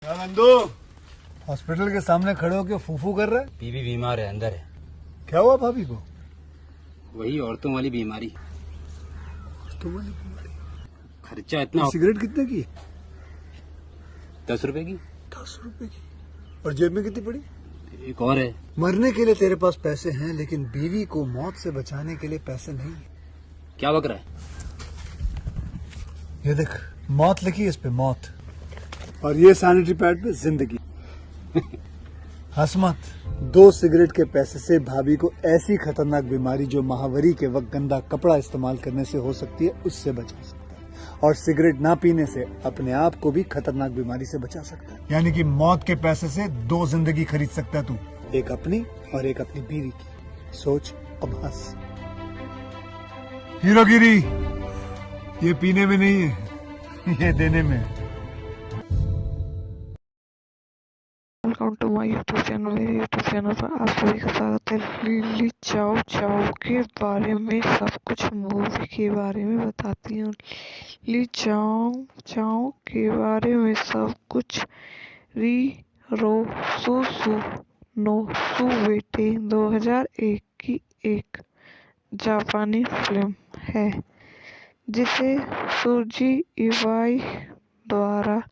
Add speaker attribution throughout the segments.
Speaker 1: क्या नंदू हॉस्पिटल के सामने खड़े होकर फूफू कर रहा है?
Speaker 2: बीवी बीमार है, अंदर है।
Speaker 1: क्या हुआ भाभी को?
Speaker 2: वही औरतों वाली बीमारी।
Speaker 1: तुम्हारी बीमारी?
Speaker 2: खर्चा इतना।
Speaker 1: सिगरेट कितने की?
Speaker 2: 10 रुपए की।
Speaker 1: 10 रुपए की। और जेब में कितनी पड़ी?
Speaker 2: एक और है।
Speaker 1: मरने के लिए तेरे पास पैसे हैं, लेकिन बीवी को मौत से बचाने के लिए पैसे नहीं है।
Speaker 2: क्या बक रहा है?
Speaker 1: ये देख, मौत लिखी है इस पे, मौत। और ये सैनिटरी पैड पे जिंदगी। हंस मत। 2 सिगरेट के पैसे से भाभी को ऐसी खतरनाक बीमारी जो महावरी के वक्त गंदा कपड़ा इस्तेमाल करने से हो सकती है, उससे बचा सकता है। और सिगरेट ना पीने से अपने आप को भी खतरनाक बीमारी से बचा सकता है। यानी कि मौत के पैसे से 2 जिंदगी खरीद सकता है तू, एक अपनी और एक अपनी बीवी की। सोच, अब हंस। हीरोगिरी ये पीने में नहीं है, ये देने में है।
Speaker 3: Welcome to my YouTube channel. मेरे यूट्यूब चैनल पर आप सभी का स्वागत है। लिली चाओ चाओ के बारे में सब कुछ मूवी के बारे में बताती हूँ। लिली चाओ चाओ के बारे में सब कुछ। री रो सु सु नो सु बेटे 2001 की एक जापानी फिल्म है जिसे सुजी इवाई द्वारा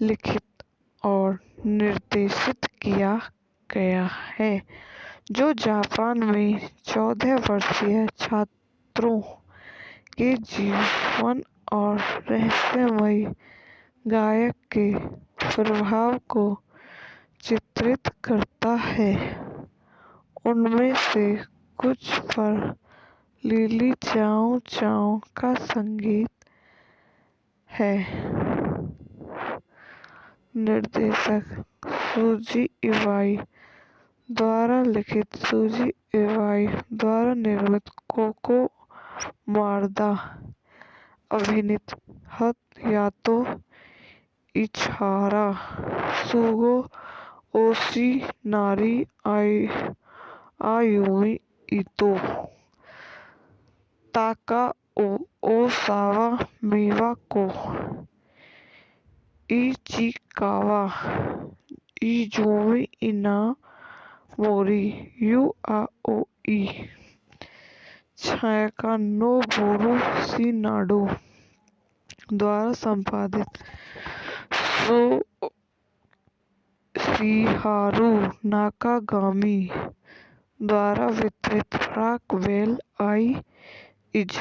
Speaker 3: लिखित और निर्देशित किया गया है, जो जापान में 14 वर्षीय छात्रों के जीवन और रहस्यमय गायक के प्रभाव को चित्रित करता है। उनमें से कुछ पर लिली चाओ चाओ का संगीत है। निर्देशक सुजी इवाई द्वारा लिखित, सुजी इवाई द्वारा निर्मित, कोको मारदा अभिनीत, हयातो इचिहारा, सुगो ओशिनारी, आयुमी इतो, ताकाओ ओसावा, मिवाको इचिकावा, इजुमी इनामोरी, युआओई, छायाका नोबुरु शिनाडो द्वारा संपादित, शिहारू नाकागामी द्वारा वितरित, रॉकवेल आई इज।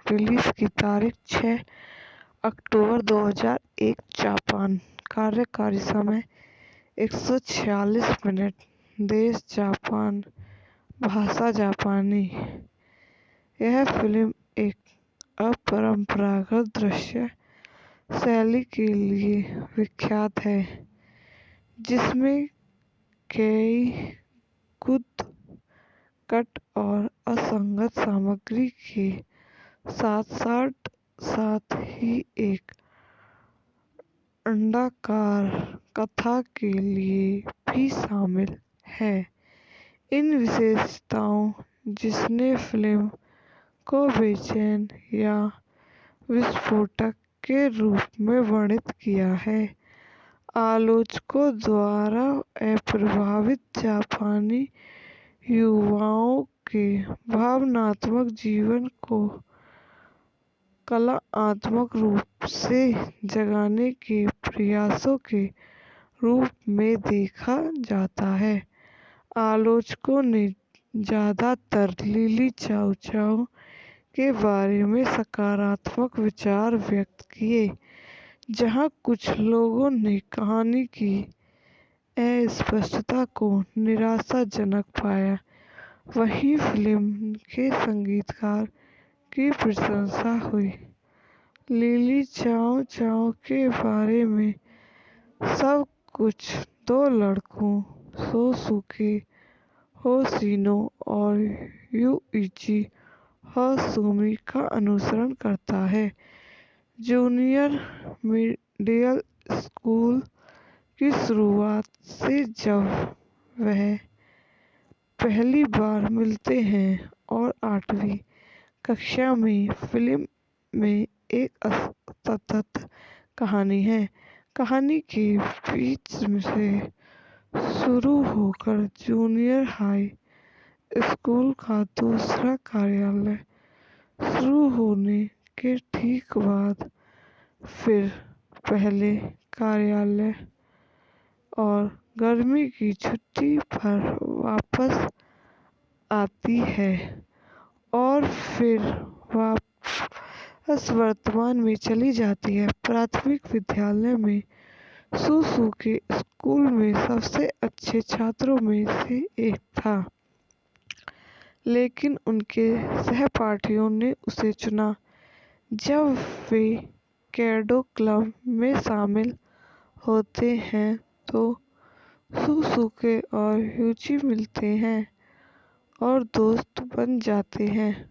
Speaker 3: रिलीज की तारीख 6 अक्टूबर 2001 जापान। कार्यकारी समय 146 मिनट। देश जापान, भाषा जापानी। यह फिल्म एक अपरंपरागत दृश्य शैली के लिए विख्यात है, जिसमें कई गुद कट और असंगत सामग्री के साथ ही एक अंडाकार कथा के लिए भी शामिल है। इन विशेषताओं जिसने फिल्म को बेचैन या विस्फोटक के रूप में वर्णित किया है। आलोचकों द्वारा अप्रभावित जापानी युवाओं के भावनात्मक जीवन को कलात्मक रूप से जगाने के प्रयासों के रूप में देखा जाता है। आलोचकों ने ज्यादातर लिली चाओ चाओ के बारे में सकारात्मक विचार व्यक्त किए, जहां कुछ लोगों ने कहानी की अस्पष्टता को निराशाजनक पाया। वहीं फिल्म के संगीतकार की प्रशंसा हुई। लिली चाओ चाओ के बारे में सब कुछ 2 लड़कों सोसुके होशिनो और युइची हासुमी का अनुसरण करता है। जूनियर मिडिल स्कूल की शुरुआत से जब वह पहली बार मिलते हैं और 8वीं कक्षा में फिल्म में एक असतत कहानी है। कहानी के बीच से शुरू होकर जूनियर हाई स्कूल का दूसरा कार्यालय शुरू होने के ठीक बाद फिर पहले कार्यालय और गर्मी की छुट्टी पर वापस आती है और फिर वापस वर्तमान में चली जाती है। प्राथमिक विद्यालय में सुसु के स्कूल में सबसे अच्छे छात्रों में से एक था, लेकिन उनके सहपाठियों ने उसे चुना। जब वे कैडो क्लब में शामिल होते हैं तो सुसुके और यूची मिलते हैं और दोस्त बन जाते हैं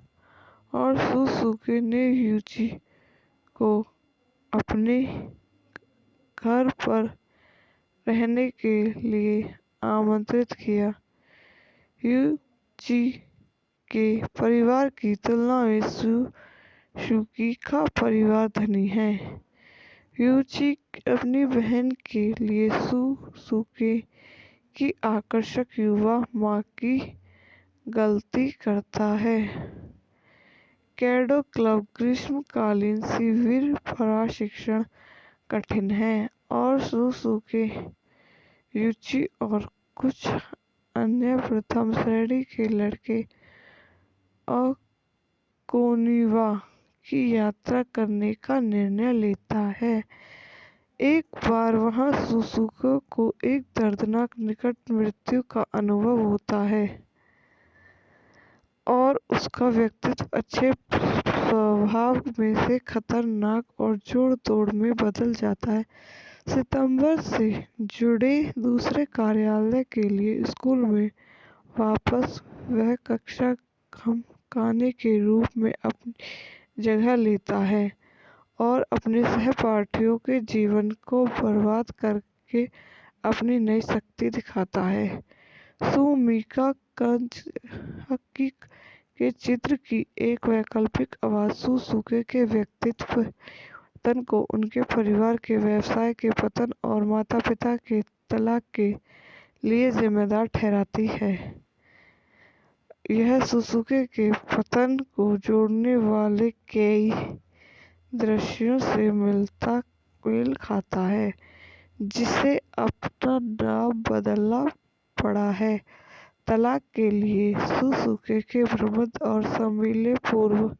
Speaker 3: और सुसुके ने यूची को अपने घर पर रहने के लिए आमंत्रित किया। यूची के परिवार की तुलना में सुसुकी का परिवार धनी है। यूची अपनी बहन के लिए सुसुके की आकर्षक युवा माँ की गलती करता है। कैडो क्लब ग्रीष्मकालीन शिविर प्रशिक्षण कठिन है और सुसुके, यूची और कुछ अन्य प्रथम श्रेणी के लड़के ओकिनावा की यात्रा करने का निर्णय लेता है। एक बार वहां सुसुके को एक दर्दनाक निकट मृत्यु का अनुभव होता है और उसका व्यक्तित्व अच्छे स्वभाव में से खतरनाक और जोड़-तोड़ में बदल जाता है। सितंबर से जुड़े दूसरे कार्यालय के लिए स्कूल में वापस वह कक्षा कमाने के रूप में अपनी जगह लेता है और अपने सहपाठियों के जीवन को बर्बाद करके अपनी नई शक्ति दिखाता है। सुमिका काज़की के चित्र की एक वैकल्पिक आवाज सुसुके के व्यक्तित्व पतन को उनके परिवार के व्यवसाय के पतन और माता-पिता के तलाक के लिए जिम्मेदार ठहराती है। यह सुसुके के पतन को जोड़ने वाले कई दृश्यों से मेल खाता है, जिसे अपना नाम बदलना पड़ा है। तलाक के लिए सुसुके के प्रबंध और सम्मिलित पूर्व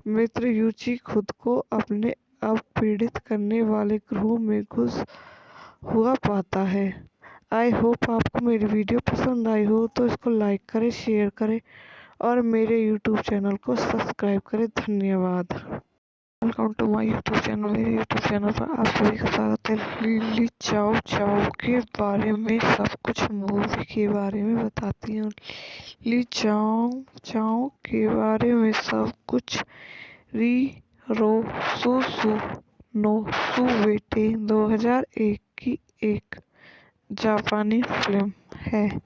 Speaker 3: मित्र यूची खुद को अपने आप पीड़ित करने वाले ग्रोह में घुस हुआ पाता है। आई होप आपको मेरी वीडियो पसंद आई हो तो इसको लाइक करें, शेयर करें और मेरे यूट्यूब चैनल को सब्सक्राइब करें। धन्यवाद। Welcome to my YouTube channel. मेरे यूट्यूब चैनल पर आप सभी का स्वागत है। ली चाओ चाओ के बारे में सब कुछ मूवी के बारे में बताती हूँ। ली चाओ चाओ के बारे में सब कुछ री रो सुसु नो सुवेटे 2001 की एक जापानी फिल्म है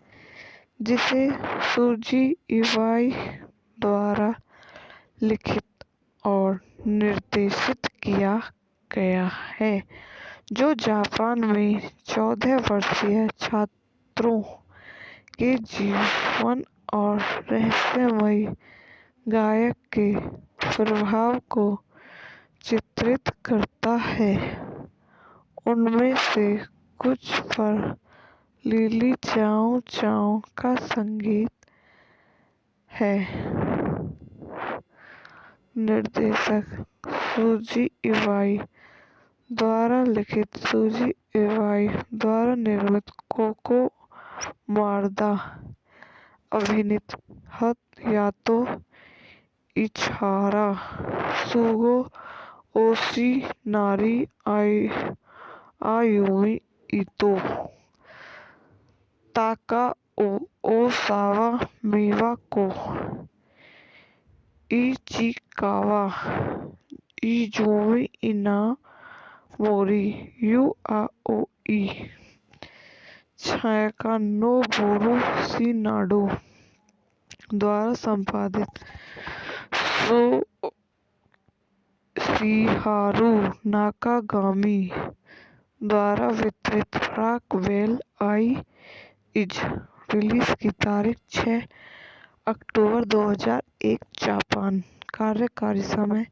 Speaker 3: जिसे सुजी इवाई द्वारा लिखित और निर्देशित किया गया है, जो जापान में 14 वर्षीय छात्रों के जीवन और रहस्यमयी गायक के प्रभाव को चित्रित करता है। उनमें से कुछ पर ली चाओ चाओ का संगीत है। निर्देशक सुजी इवाई द्वारा लिखित, सुजी इवाई द्वारा निर्मित, कोको मारदा अभिनीत, हयातो इचिहारा, सुगो ओशिनारी, आयुमी इतो, ताकाओ ओसावा, मिवाको इचिकावा, इजुमी इनामोरी, युआओई, छायाका नोबुरु शिनाडो द्वारा संपादित, शिहारू नाकागामी द्वारा वितरित rock well I is release की तारीख 6 अक्टूबर 2001 जापान। कार्यकारी समय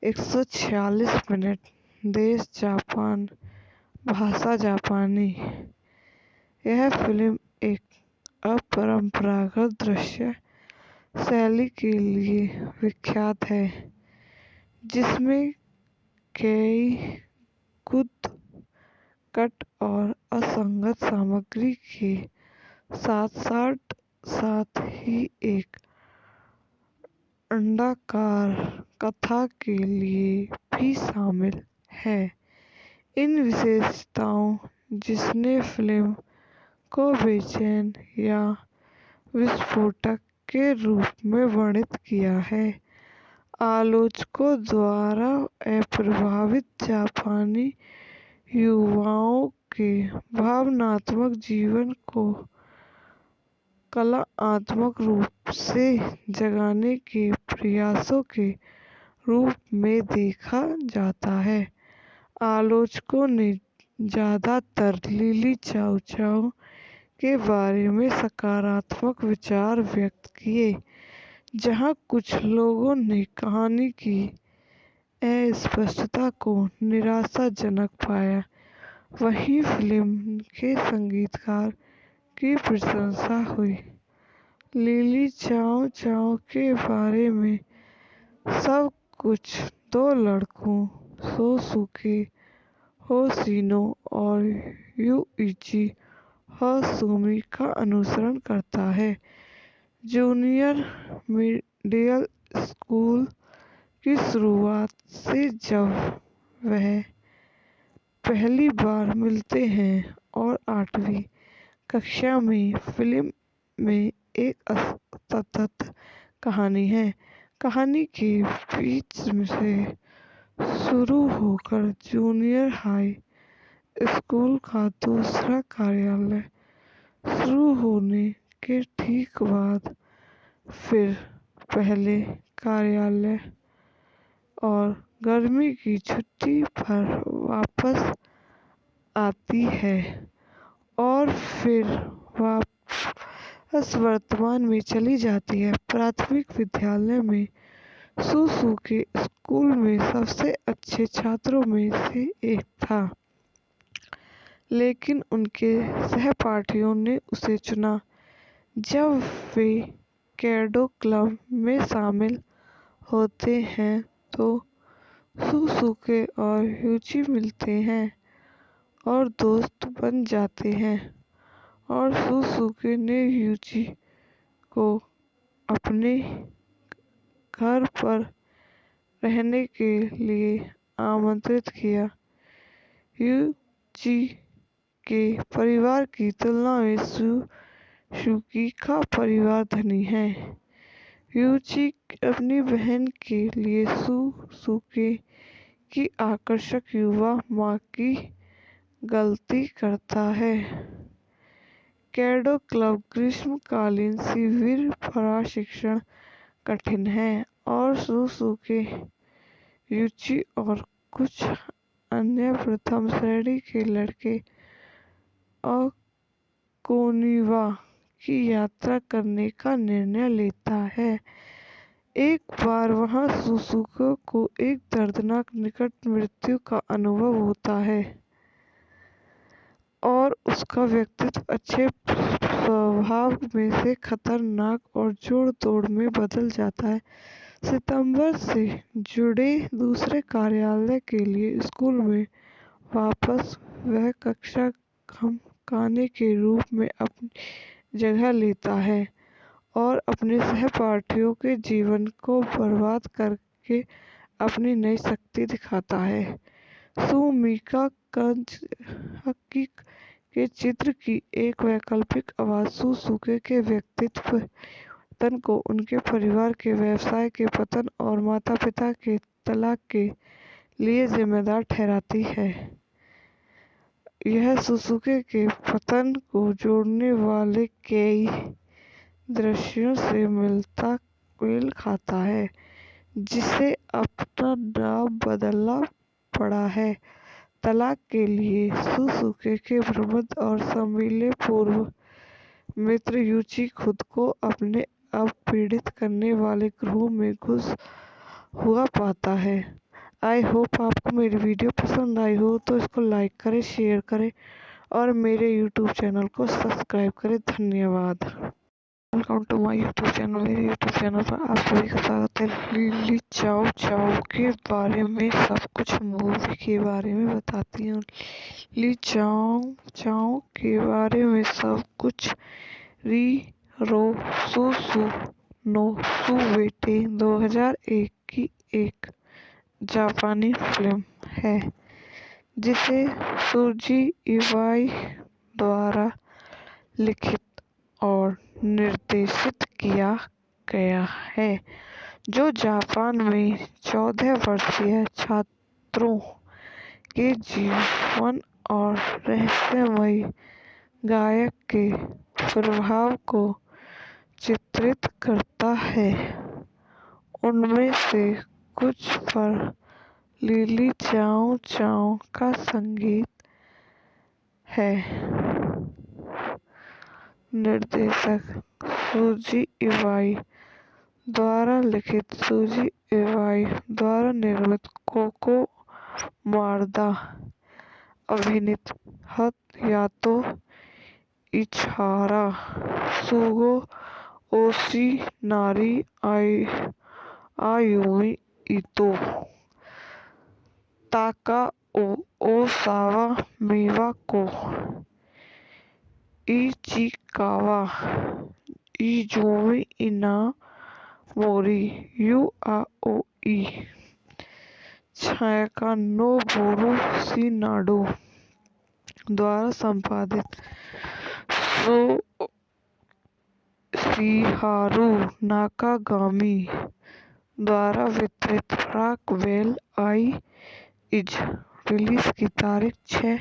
Speaker 3: 146 मिनट। देश जापान। भाषा जापानी। यह फिल्म एक अपरंपरागत दृश्य शैली के लिए विख्यात है, जिसमें कई गुद कट और असंगत सामग्री के साथ ही एक अंडाकार कथा के लिए भी शामिल है। इन विशेषताओं जिसने फिल्म को बेचैन या विस्फोटक के रूप में वर्णित किया है। आलोचकों द्वारा अप्रभावित जापानी युवाओं के भावनात्मक जीवन को कलात्मक रूप से जगाने के प्रयासों के रूप में देखा जाता है। आलोचकों ने ज्यादातर लिली चाओ चाओ के बारे में सकारात्मक विचार व्यक्त किए, जहां कुछ लोगों ने कहानी की अस्पष्टता को निराशाजनक पाया। वहीं फिल्म के संगीतकार की प्रशंसा हुई। लिली चाओ चाओ के बारे में सब कुछ दो लड़कों सोसुके होशिनो और युइची हासुमी का अनुसरण करता है। जूनियर मिडिल स्कूल की शुरुआत से जब वह पहली बार मिलते हैं और 8वीं कक्षा में फिल्म में एक असतत कहानी है। कहानी के बीच से शुरू होकर जूनियर हाई स्कूल का दूसरा कार्यालय शुरू होने के ठीक बाद फिर पहले कार्यालय और गर्मी की छुट्टी पर वापस आती है और फिर वापस वर्तमान में चली जाती है। प्राथमिक विद्यालय में सुसुके स्कूल में सबसे अच्छे छात्रों में से एक था, लेकिन उनके सहपाठियों ने उसे चुना। जब वे केडो क्लब में शामिल होते हैं तो सुसुके और युची मिलते हैं और दोस्त बन जाते हैं, और सुसुके ने युची को अपने घर पर रहने के लिए आमंत्रित किया। युची के परिवार की तुलना में सुसुकी का परिवार धनी है। युची अपनी बहन के लिए सुसुके की आकर्षक युवा मां की गलती करता है। केडो क्लब ग्रीष्मकालीन शिविर प्रशिक्षण कठिन है और सुसुके, युची और कुछ अन्य प्रथम श्रेणी के लड़के ओकिनावा की यात्रा करने का निर्णय लेता है। एक बार वहां सुसुके को एक दर्दनाक निकट मृत्यु का अनुभव होता है और उसका व्यक्तित्व अच्छे स्वभाव में से खतरनाक और जोड़ तोड़ में बदल जाता है। सितंबर से जुड़े दूसरे कार्यालय के लिए स्कूल में वापस वह कक्षा खाने के रूप में अपनी जगह लेता है और अपने सहपाठियों के जीवन को बर्बाद करके अपनी नई शक्ति दिखाता है। सुमिका कंजकी के चित्र की एक वैकल्पिक आवाज सुसुके के व्यक्तित्व पतन को उनके परिवार के व्यवसाय के पतन और माता पिता के तलाक के लिए जिम्मेदार ठहराती है। यह सुसुके के पतन को जोड़ने वाले कई दृश्यों से मेल खाता है, जिसे अपना नाम बदलना पड़ा है तलाक के लिए सुसुके के प्रबुद्ध और संभीले पूर्व मित्र यूची खुद को अपने अब पीड़ित करने वाले ग्रोह में घुस हुआ पाता है। आई होप आपको मेरी वीडियो पसंद आई हो तो इसको लाइक करें, शेयर करें और मेरे यूट्यूब चैनल को सब्सक्राइब करें। धन्यवाद। Welcome to my YouTube channel. मेरे यूट्यूब चैनल पर आप सभी का स्वागत है। लिली चाओ चाओ के बारे में सब कुछ मूवी के बारे में बताती हूँ। लिली चाओ चाओ के बारे में सब कुछ री रो सु सु नो सु बेटे 2001 की एक जापानी फिल्म है जिसे सुजी इवाई द्वारा लिखित और निर्देशित किया गया है, जो जापान में 14 वर्षीय छात्रों के जीवन और रहस्यमयी गायक के प्रभाव को चित्रित करता है। उनमें से कुछ पर लिली चाओ चाओ का संगीत है। निर्देशक सुजी इवाई द्वारा लिखित, सुजी इवाई द्वारा निर्मित, कोको मारदा अभिनीत, हयातो इचिहारा, सुगो ओशिनारी, आयुमी इतो, Takao Osawa, मिवाको Ichikawa, Izumi इनामोरी, you आओई, छायाका नोबुरु शिनाडो द्वारा संपादित, शिहारू नाकागामी द्वारा वितरित, रॉकवेल आई इज। रिलीज की तारीख 6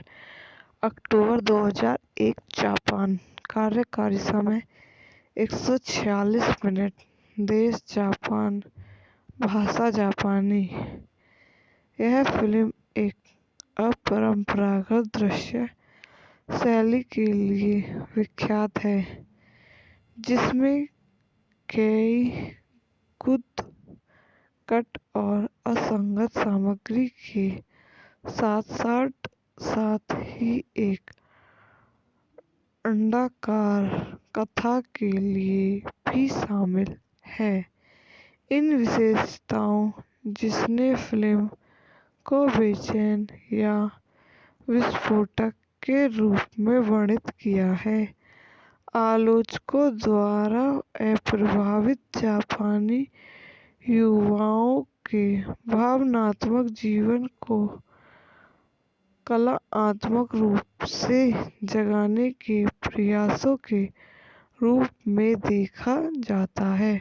Speaker 3: अक्टूबर 2001 जापान। कार्यकारी समय 146 मिनट। देश जापान, भाषा जापानी। यह फिल्म एक अपरंपरागत दृश्य शैली के लिए विख्यात है जिसमें कई गुद कट और असंगत सामग्री के साथ ही एक अंडाकार कथा के लिए भी शामिल है। इन विशेषताओं जिसने फिल्म को बेचैन या विस्फोटक के रूप में वर्णित किया है। आलोचकों द्वारा अप्रभावित जापानी युवाओं के भावनात्मक जीवन को कलात्मक रूप से जगाने के प्रयासों के रूप में देखा जाता है।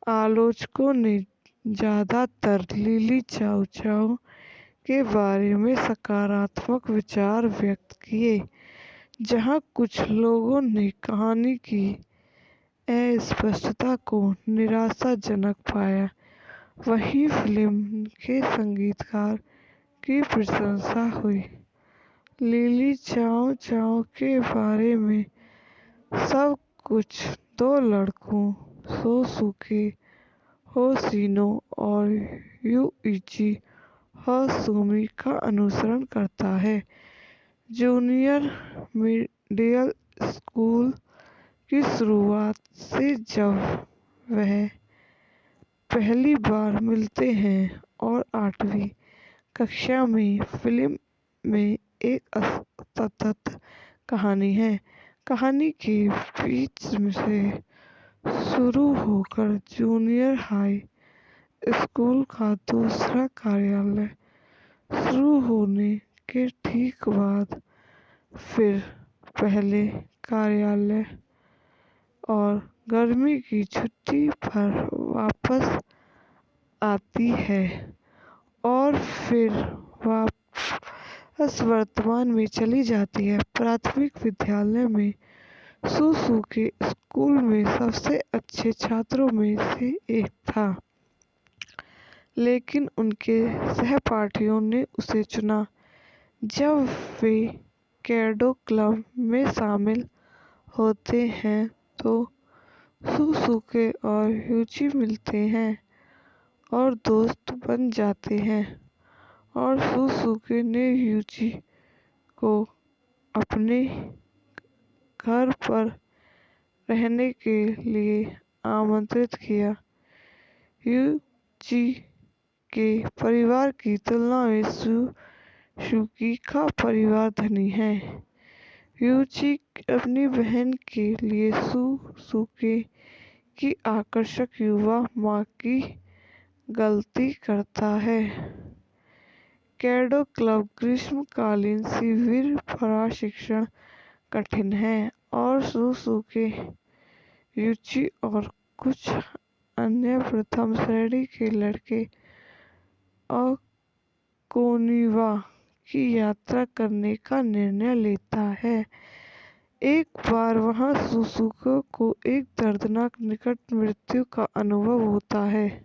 Speaker 3: आलोचकों ने ज्यादातर लिली चाओ चाओ के बारे में सकारात्मक विचार व्यक्त किए, जहां कुछ लोगों ने कहानी की अस्पष्टता को निराशाजनक पाया। वहीं फिल्म के संगीतकार की प्रशंसा हुई। लिली चाओ चाओ के बारे में सब कुछ दो लड़कों सोसुके होशिनो और युइची हासुमी का अनुसरण करता है। जूनियर मिडिल स्कूल की शुरुआत से जब वह पहली बार मिलते हैं और 8वीं कक्षा में फिल्म में एक असतत कहानी है। कहानी के बीच से शुरू होकर जूनियर हाई स्कूल का दूसरा कार्यालय शुरू होने के ठीक बाद फिर पहले कार्यालय और गर्मी की छुट्टी पर वापस आती है और फिर वापस वर्तमान में चली जाती है। प्राथमिक विद्यालय में सुसुके स्कूल में सबसे अच्छे छात्रों में से एक था, लेकिन उनके सहपाठियों ने उसे चुना जब वे कैडो क्लब में शामिल होते हैं तो सुसुके और यूची मिलते हैं और दोस्त बन जाते हैं और सुसुके ने यूची को अपने घर पर रहने के लिए आमंत्रित किया। यूची के परिवार की तुलना में सुजुकी का परिवार धनी है। यूची अपनी बहन के लिए सुसुके की आकर्षक युवा माँ की गलती करता है। कैडो क्लब ग्रीष्मकालीन शिविर प्रशिक्षण कठिन है और सुसुके, यूची और कुछ अन्य प्रथम श्रेणी के लड़के ओकोनिवा की यात्रा करने का निर्णय लेता है। एक बार वहां सुसुके को एक दर्दनाक निकट मृत्यु का अनुभव होता है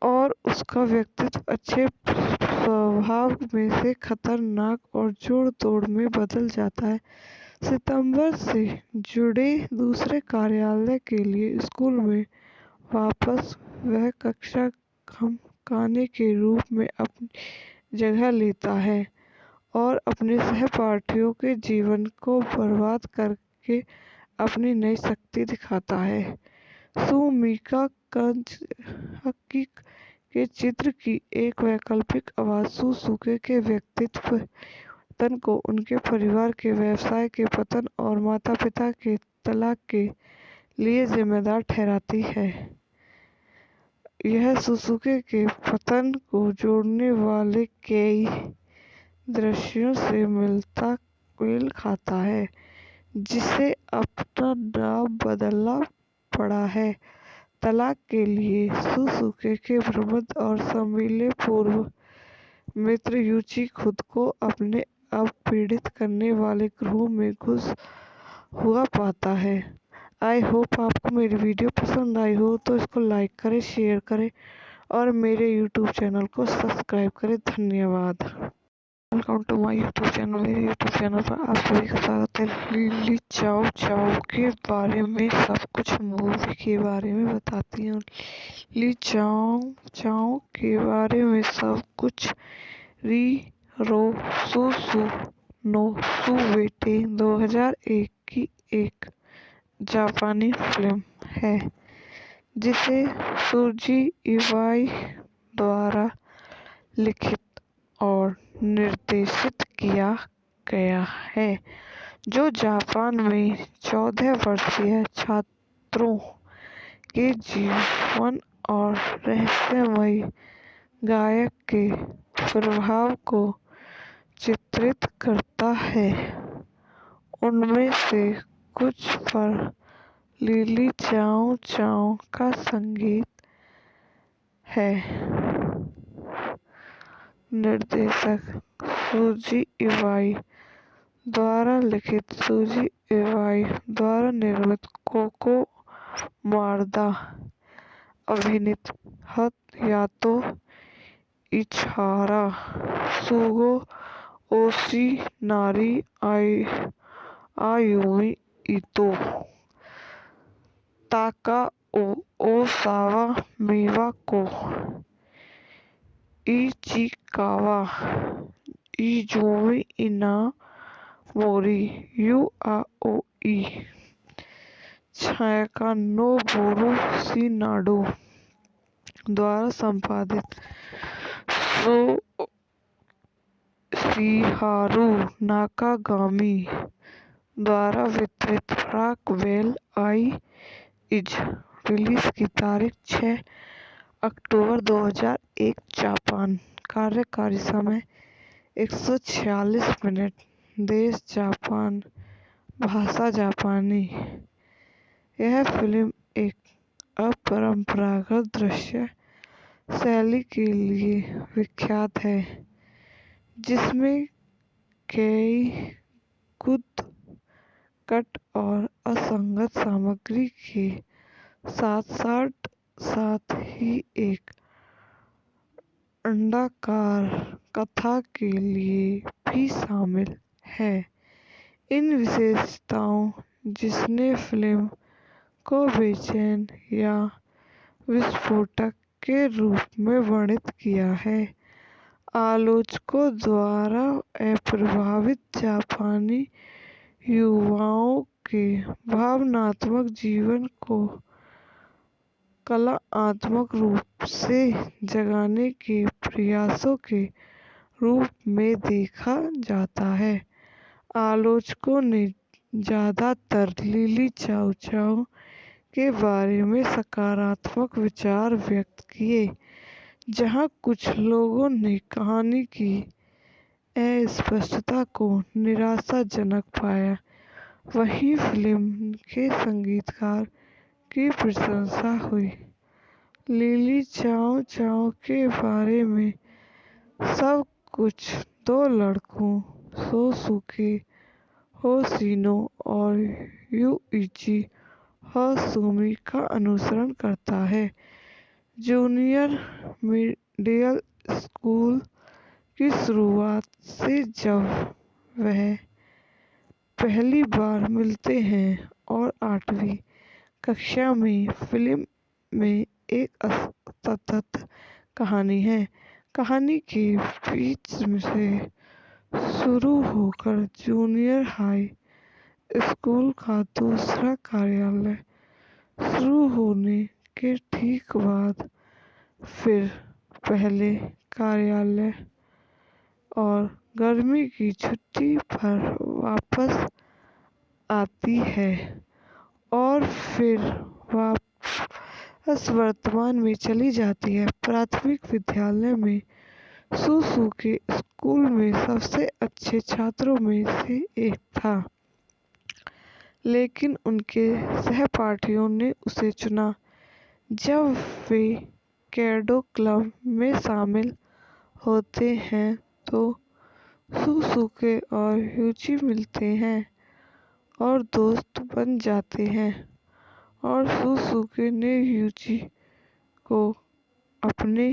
Speaker 3: और उसका व्यक्तित्व अच्छे स्वभाव में से खतरनाक और जोड़-तोड़ में बदल जाता है। सितंबर से जुड़े दूसरे कार्यालय के लिए स्कूल में वापस वह कक्षा धमकाने के रूप में अपनी जगह लेता है और अपने सहपाठियों के जीवन को बर्बाद करके अपनी नई शक्ति दिखाता है। सुमिका कंजकी के चित्र की एक वैकल्पिक आवाज सुसुके के व्यक्तित्व पतन को उनके परिवार के व्यवसाय के पतन और माता-पिता के तलाक के लिए जिम्मेदार ठहराती है। यह सुसुके के पतन को जोड़ने वाले कई दृश्यों से मेल खाता है, जिसे अपना नाम बदलना पड़ा है। तलाक के लिए सुसुके के प्रबंध और सम्मिलित पूर्व मित्र यूची खुद को अपने आप पीड़ित करने वाले ग्रोह में घुस हुआ पाता है। आई होप आपको मेरी वीडियो पसंद आई हो तो इसको लाइक करें, शेयर करें और मेरे यूट्यूब चैनल को सब्सक्राइब करें। धन्यवाद। Welcome to my YouTube channel. मेरे यूट्यूब चैनल पर आप सभी का स्वागत है। ली चाओ चाओ के बारे में सब कुछ मूवी के बारे में बताती हूँ। ली चाओ चाओ के बारे में सब कुछ री रो सुसु नो सुवेटे 2001 की एक जापानी फिल्म है जिसे सुजी इवाई द्वारा लिखित और निर्देशित किया गया है, जो जापान में 14 वर्षीय छात्रों के जीवन और रहस्यमयी गायक के प्रभाव को चित्रित करता है। उनमें से कुछ पर ली चाओ चाओ का संगीत है। निर्देशक सुजी इवाई द्वारा लिखित, सुजी इवाई द्वारा निर्मित, कोको मारदा अभिनीत, हयातो इचिहारा, सुगो ओशिनारी, आयुमी इतो, ताकाओ ओसावा, मिवाको इचिकावा, इजुमी इनामोरी, युआओई, छायाका नोबुरु शिनाडो द्वारा संपादित, शिहारू नाकागामी द्वारा वितरित, रॉकवेल आई इज। रिलीज की तारीख 6 अक्टूबर 2001, जापान। कार्यकारी समय 146 मिनट। देश जापान, भाषा जापानी। यह फिल्म एक अपरंपरागत दृश्य शैली के लिए विख्यात है, जिसमें कई गुद, कट और असंगत सामग्री के साथ ही एक अंडाकार कथा के लिए भी शामिल है। इन विशेषताओं जिसने फिल्म को बेचैन या विस्फोटक के रूप में वर्णित किया है। आलोचकों द्वारा अप्रभावित जापानी युवाओं के भावनात्मक जीवन को कलात्मक रूप से जगाने के प्रयासों के रूप में देखा जाता है। आलोचकों ने ज्यादातर लिली चाओ चाओ के बारे में सकारात्मक विचार व्यक्त किए, जहां कुछ लोगों ने कहानी की अस्पष्टता को निराशाजनक पाया। वहीं फिल्म के संगीतकार की प्रशंसा हुई। लिली चाओ चाओ के बारे में सब कुछ दो लड़कों सोसुके होशिनो और युइची होशुमी का अनुसरण करता है। जूनियर मिडिल स्कूल की शुरुआत से जब वह पहली बार मिलते हैं और 8वीं कक्षा में फिल्म में एक असतत कहानी है। कहानी के बीच से शुरू होकर जूनियर हाई स्कूल का दूसरा कार्यालय शुरू होने के ठीक बाद फिर पहले कार्यालय और गर्मी की छुट्टी पर वापस आती है और फिर वापस वर्तमान में चली जाती है। प्राथमिक विद्यालय में सुसुके स्कूल में सबसे अच्छे छात्रों में से एक था, लेकिन उनके सहपाठियों ने उसे चुना। जब वे केडो क्लब में शामिल होते हैं तो सुसुके और युची मिलते हैं और दोस्त बन जाते हैं, और सुसुके ने युची को अपने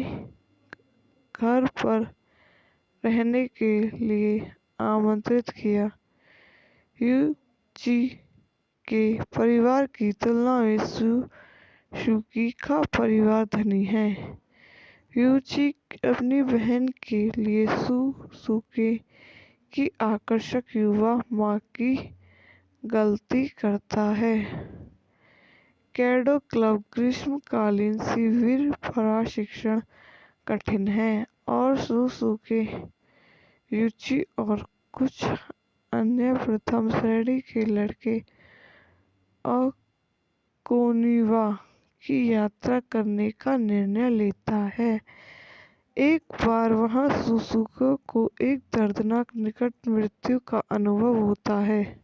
Speaker 3: घर पर रहने के लिए आमंत्रित किया। युची के परिवार की तुलना में सुसुकी का परिवार धनी है। युची अपनी बहन के लिए सुसुके की आकर्षक युवा मां की गलती करता है। केडो क्लब ग्रीष्मकालीन शिविर प्रशिक्षण कठिन है और सुसुके, युची और कुछ अन्य प्रथम श्रेणी के लड़के ओकिनावा की यात्रा करने का निर्णय लेता है। एक बार वहां सुसुके को एक दर्दनाक निकट मृत्यु का अनुभव होता है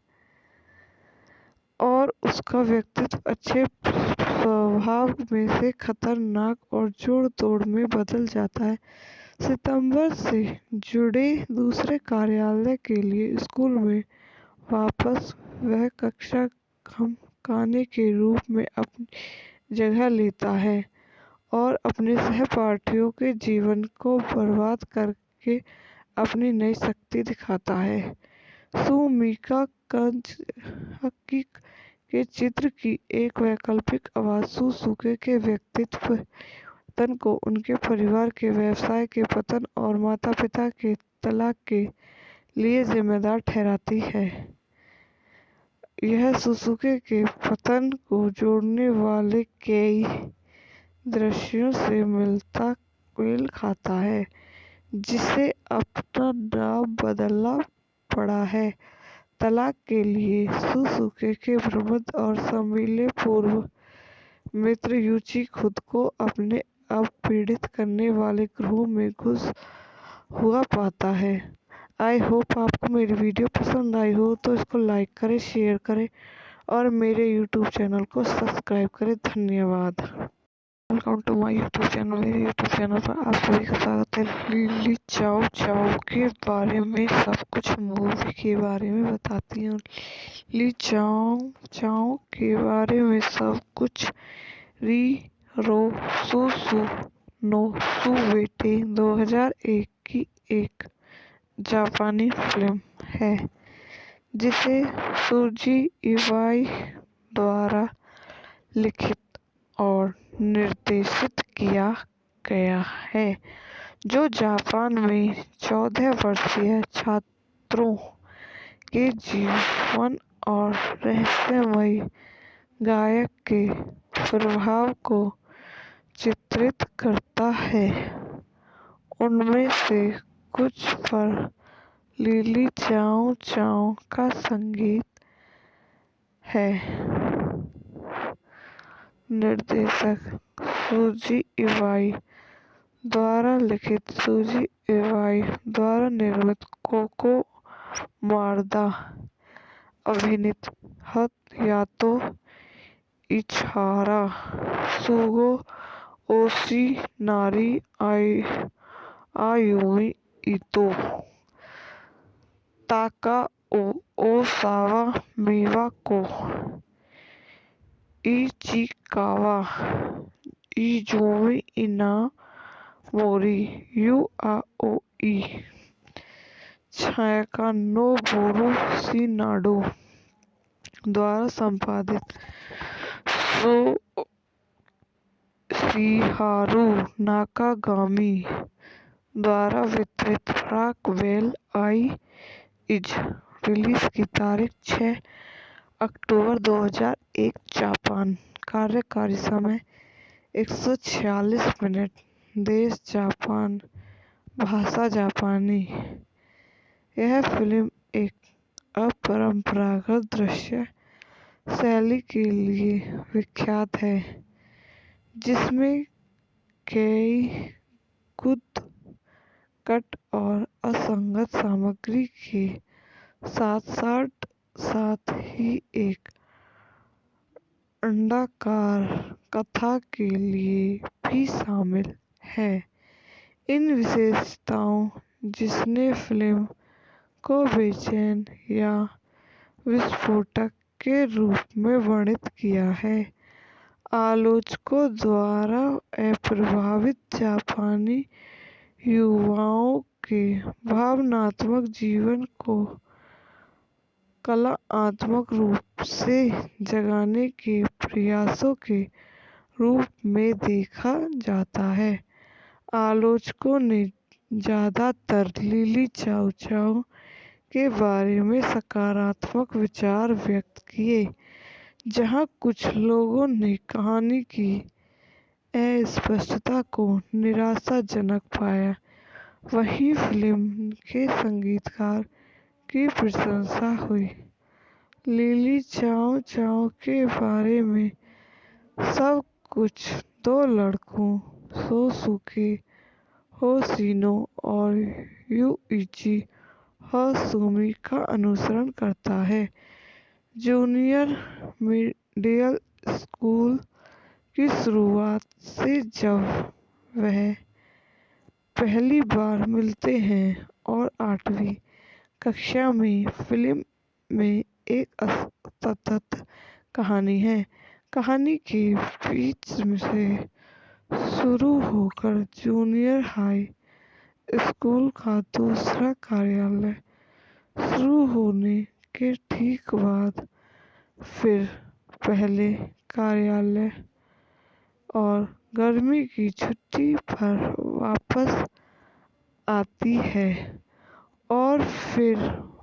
Speaker 3: और उसका व्यक्तित्व अच्छे स्वभाव में से खतरनाक और जोड़ तोड़ में बदल जाता है। सितंबर से जुड़े दूसरे कार्यालय के लिए स्कूल में वापस वह कक्षा खाने के रूप में अपनी जगह लेता है और अपने सहपाठियों के जीवन को बर्बाद करके अपनी नई शक्ति दिखाता है। सुमिका कंजकी के चित्र की एक वैकल्पिक आवाज सुसुके के व्यक्तित्व पतन को उनके परिवार के व्यवसाय के पतन और माता पिता के तलाक के लिए जिम्मेदार ठहराती है। यह सुसुके के पतन को जोड़ने वाले कई दृश्यों से मेल खाता है, जिसे अपना नाम बदलना पड़ा है। तलाक के लिए सुसुके के प्रबुद्ध और संभीले पूर्व मित्र युची खुद को अपने अब पीड़ित करने वाले ग्रोह में घुस हुआ पाता है। आई होप आपको मेरी वीडियो पसंद आई हो तो इसको लाइक करें, शेयर करें और मेरे यूट्यूब चैनल को सब्सक्राइब करें। धन्यवाद। Welcome to my YouTube channel. मेरे यूट्यूब चैनल पर आप सभी का स्वागत है। लिली चाओ चाओ के बारे में सब कुछ मूवी के बारे में बताती हूँ। लिली चाओ चाओ के बारे में सब कुछ रीरो सुसुनोसु बेटे 2001 की एक जापानी फिल्म है जिसे सूजी इवाई द्वारा लिखित और निर्देशित किया गया है, जो जापान में 14 वर्षीय छात्रों के जीवन और रहस्यमयी गायक के प्रभाव को चित्रित करता है। उनमें से कुछ पर लिली चाओ चाओ का संगीत है। निर्देशक सूजी इवाई द्वारा लिखित, सूजी इवाई द्वारा निर्मित, कोको मारदा अभिनीत, हयातो इचिहारा, सुगो ओशिनारी, आयुमी इतो, Takao Osawa, मिवाको Ichikawa, Izumi इनामोरी, you आओई, छायाका नोबुरु शिनाडो द्वारा संपादित, शिहारू नाकागामी द्वारा वितरित, रॉकवेल आई इज। रिलीज की तारीख 6 अक्टूबर 2001, जापान। कार्यकारी समय 146 मिनट। देश जापान, भाषा जापानी। यह फिल्म एक अपरंपरागत दृश्य शैली के लिए विख्यात है, जिसमें कई गुद, कट और असंगत सामग्री के साथ ही एक अंडाकार कथा के लिए भी शामिल है। इन विशेषताओं जिसने फिल्म को बेचैन या विस्फोटक के रूप में वर्णित किया है। आलोचकों द्वारा अप्रभावित जापानी युवाओं के भावनात्मक जीवन को कलात्मक रूप से जगाने के प्रयासों के रूप में देखा जाता है। आलोचकों ने ज्यादातर लिली चाओ चाओ के बारे में सकारात्मक विचार व्यक्त किए, जहां कुछ लोगों ने कहानी की अस्पष्टता को निराशाजनक पाया। वहीं फिल्म के संगीतकार की प्रशंसा हुई। लिली चाओ चाओ के बारे में सब कुछ दो लड़कों सोसुके होशिनो और युइची हासुमी का अनुसरण करता है। जूनियर मिडिल स्कूल की शुरुआत से जब वह पहली बार मिलते हैं और 8वीं कक्षा में फिल्म में एक असतत कहानी है। कहानी के बीच से शुरू होकर जूनियर हाई स्कूल का दूसरा कार्यालय शुरू होने के ठीक बाद फिर पहले कार्यालय और गर्मी की छुट्टी पर वापस आती है और फिर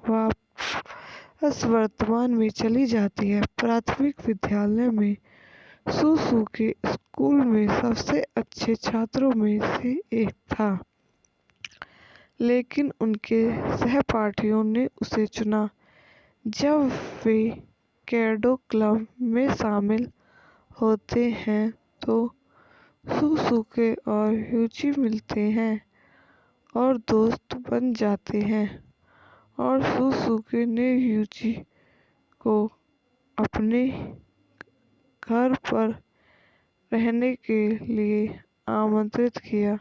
Speaker 3: वापस वर्तमान में चली जाती है। प्राथमिक विद्यालय में सुसुके स्कूल में सबसे अच्छे छात्रों में से एक था, लेकिन उनके सहपाठियों ने उसे चुना। जब वे केडो क्लब में शामिल होते हैं तो सुसुके और युची मिलते हैं और दोस्त बन जाते हैं, और सुसुके ने युची को अपने घर पर रहने के लिए आमंत्रित किया।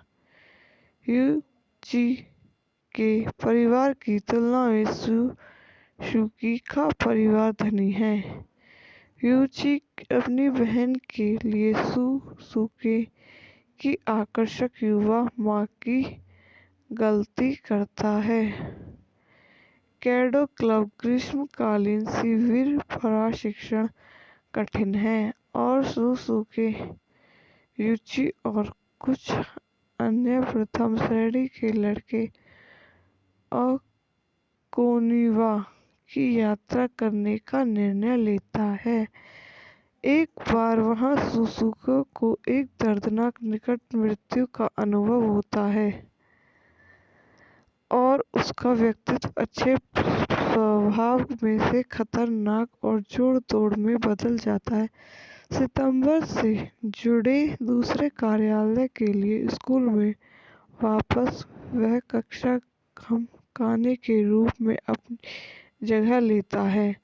Speaker 3: युची के परिवार की तुलना में सुसुकी का परिवार धनी है। युची अपनी बहन के लिए सुसुके की आकर्षक युवा माँ की गलती करता है। कैडो क्लब ग्रीष्मकालीन शिविर प्रशिक्षण कठिन है और सुसुके, यूची और कुछ अन्य प्रथम श्रेणी के लड़के ओकोनिवा की यात्रा करने का निर्णय लेता है। एक बार वहां सुसुके को एक दर्दनाक निकट मृत्यु का अनुभव होता है और उसका व्यक्तित्व अच्छे स्वभाव में से खतरनाक और जोड़-तोड़ में बदल जाता है। सितंबर से जुड़े दूसरे कार्यालय के लिए स्कूल में वापस वह कक्षा खमकाने के रूप में अपनी जगह लेता है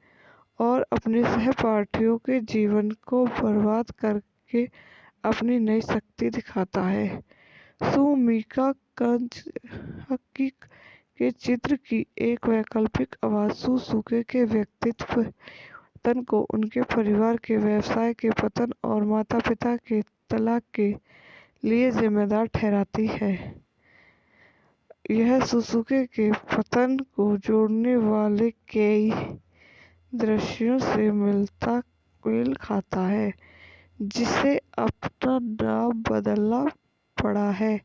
Speaker 3: और अपने सहपाठियों के जीवन को बर्बाद करके अपनी नई शक्ति दिखाता है। सुमिका कंजकी के चित्र की एक वैकल्पिक आवाज सुसुके के व्यक्तित्व पतन को, उनके परिवार के व्यवसाय के पतन और माता-पिता के तलाक के लिए जिम्मेदार ठहराती है। यह सुसुके के पतन को जोड़ने वाले कई दृश्यों से मेल खाता है, जिसे अपना नाम बदलना पड़ा है।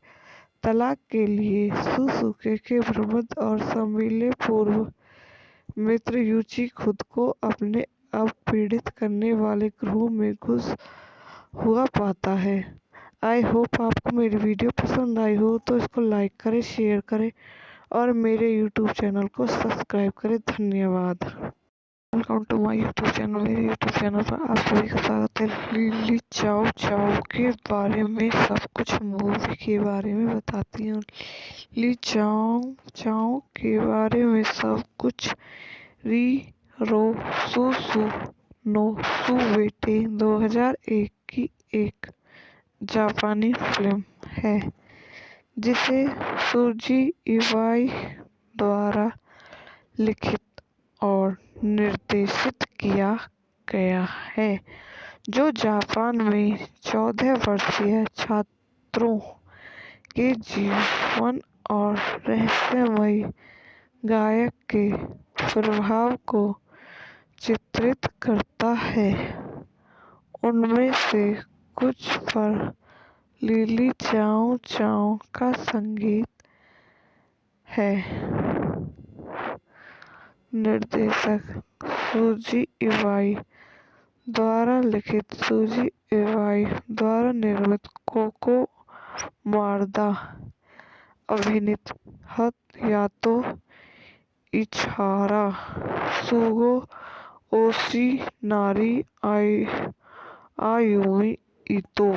Speaker 3: तलाक के लिए सुसुके के प्रबंध और सम्मिलित पूर्व मित्र यूची खुद को अपने अब पीड़ित करने वाले ग्रोह में घुस हुआ पाता है। आई होप आपको मेरी वीडियो पसंद आई हो तो इसको लाइक करें, शेयर करें और मेरे यूट्यूब चैनल को सब्सक्राइब करें। धन्यवाद। Welcome to my YouTube channel. मेरे यूट्यूब चैनल पर आप सभी का स्वागत है। ली चाओ चाओ के बारे में सब कुछ मूवी के बारे में बताती हूँ। ली चाओ चाओ के बारे में सब कुछ री रो सु सु नो सुवेटे 2001 की एक जापानी फिल्म है जिसे सुजी इवाई द्वारा लिखित और निर्देशित किया गया है, जो जापान में 14 वर्षीय छात्रों के जीवन और रहस्यमयी गायक के प्रभाव को चित्रित करता है। उनमें से कुछ पर ली चाओ चाओ का संगीत है। निर्देशक सुजी इवाई द्वारा लिखित, सुजी इवाई द्वारा निर्मित, कोको मारदा अभिनीत, हयातो इचिहारा, सुगो ओशिनारी, आयुमी इतो,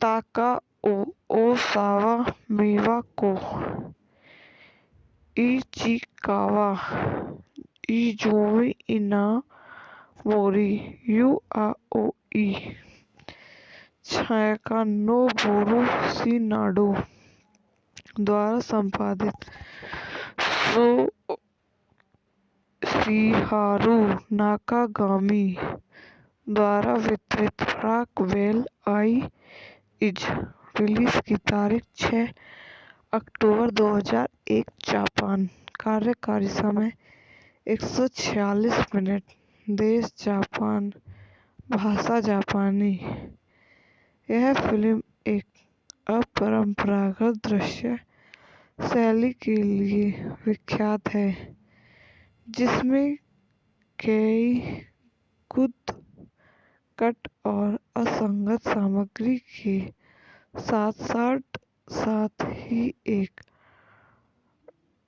Speaker 3: Takao Osawa, मिवाको Ichikawa, Izumi इनामोरी, you आओई, छायाका नोबुरु शिनाडो द्वारा संपादित, शिहारू नाकागामी द्वारा वितरित, रॉकवेल आई इज। रिलीज की तारीख 6 अक्टूबर 2001, जापान। कार्यकारी समय 146 मिनट। देश जापान, भाषा जापानी। यह फिल्म एक अपरंपरागत दृश्य शैली के लिए विख्यात है, जिसमें कई गुद, कट और असंगत सामग्री के साथ ही एक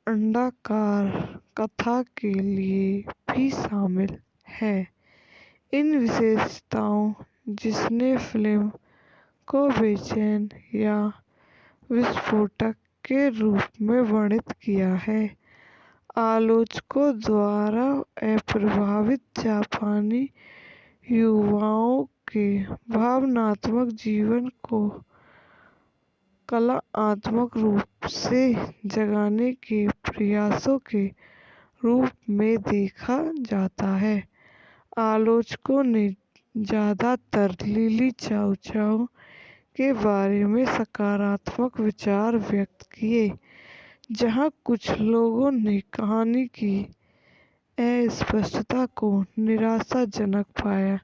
Speaker 3: अंडाकार कथा के लिए भी शामिल है। इन विशेषताओं जिसने फिल्म को बेचैन या विस्फोटक के रूप में वर्णित किया है। आलोचकों द्वारा अप्रभावित जापानी युवाओं के भावनात्मक जीवन को कलात्मक रूप से जगाने के प्रयासों के रूप में देखा जाता है। आलोचकों ने ज्यादातर ली चाओ चाओ के बारे में सकारात्मक विचार व्यक्त किए। जहां कुछ लोगों ने कहानी की अस्पष्टता को निराशाजनक पाया,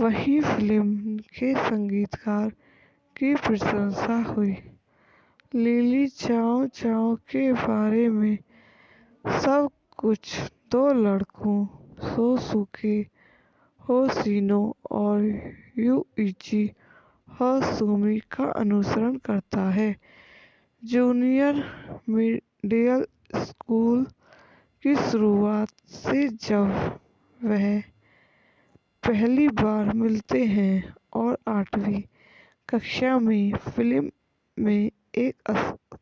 Speaker 3: वहीं फिल्म के संगीतकार की प्रशंसा हुई। लिली चाओ चाओ के बारे में सब कुछ दो लड़कों सोसुके होशिनो और युइची होशुमी का अनुसरण करता है। जूनियर मिडिल स्कूल की शुरुआत से जब वह पहली बार मिलते हैं और 8वीं कक्षा में फिल्म में एक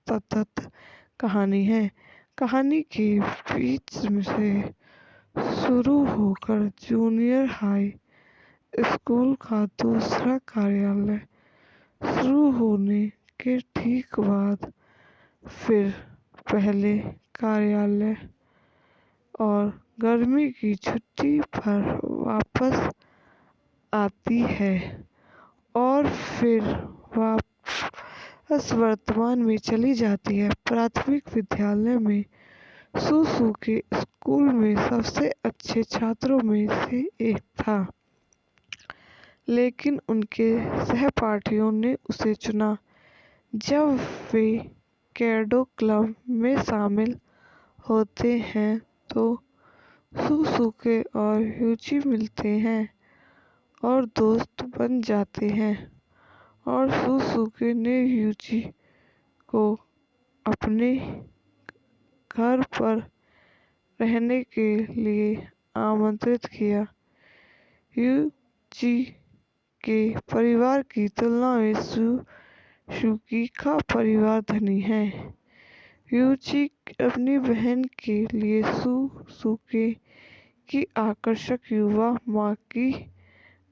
Speaker 3: सतत कहानी है। कहानी के बीच से शुरू होकर जूनियर हाई स्कूल का दूसरा कार्यालय शुरू होने के ठीक बाद फिर पहले कार्यालय और गर्मी की छुट्टी पर वापस आती है और फिर वापस वर्तमान में चली जाती है। प्राथमिक विद्यालय में सुसुके स्कूल में सबसे अच्छे छात्रों में से एक था, लेकिन उनके सहपाठियों ने उसे चुना। जब वे केडो क्लब में शामिल होते हैं तो सुसुके और युची मिलते हैं और दोस्त बन जाते हैं, और सुसुके ने युची को अपने घर पर रहने के लिए आमंत्रित किया। युची के परिवार की तुलना में सुसुकी का परिवार धनी है। युची अपनी बहन के लिए सुसुके की आकर्षक युवा मां की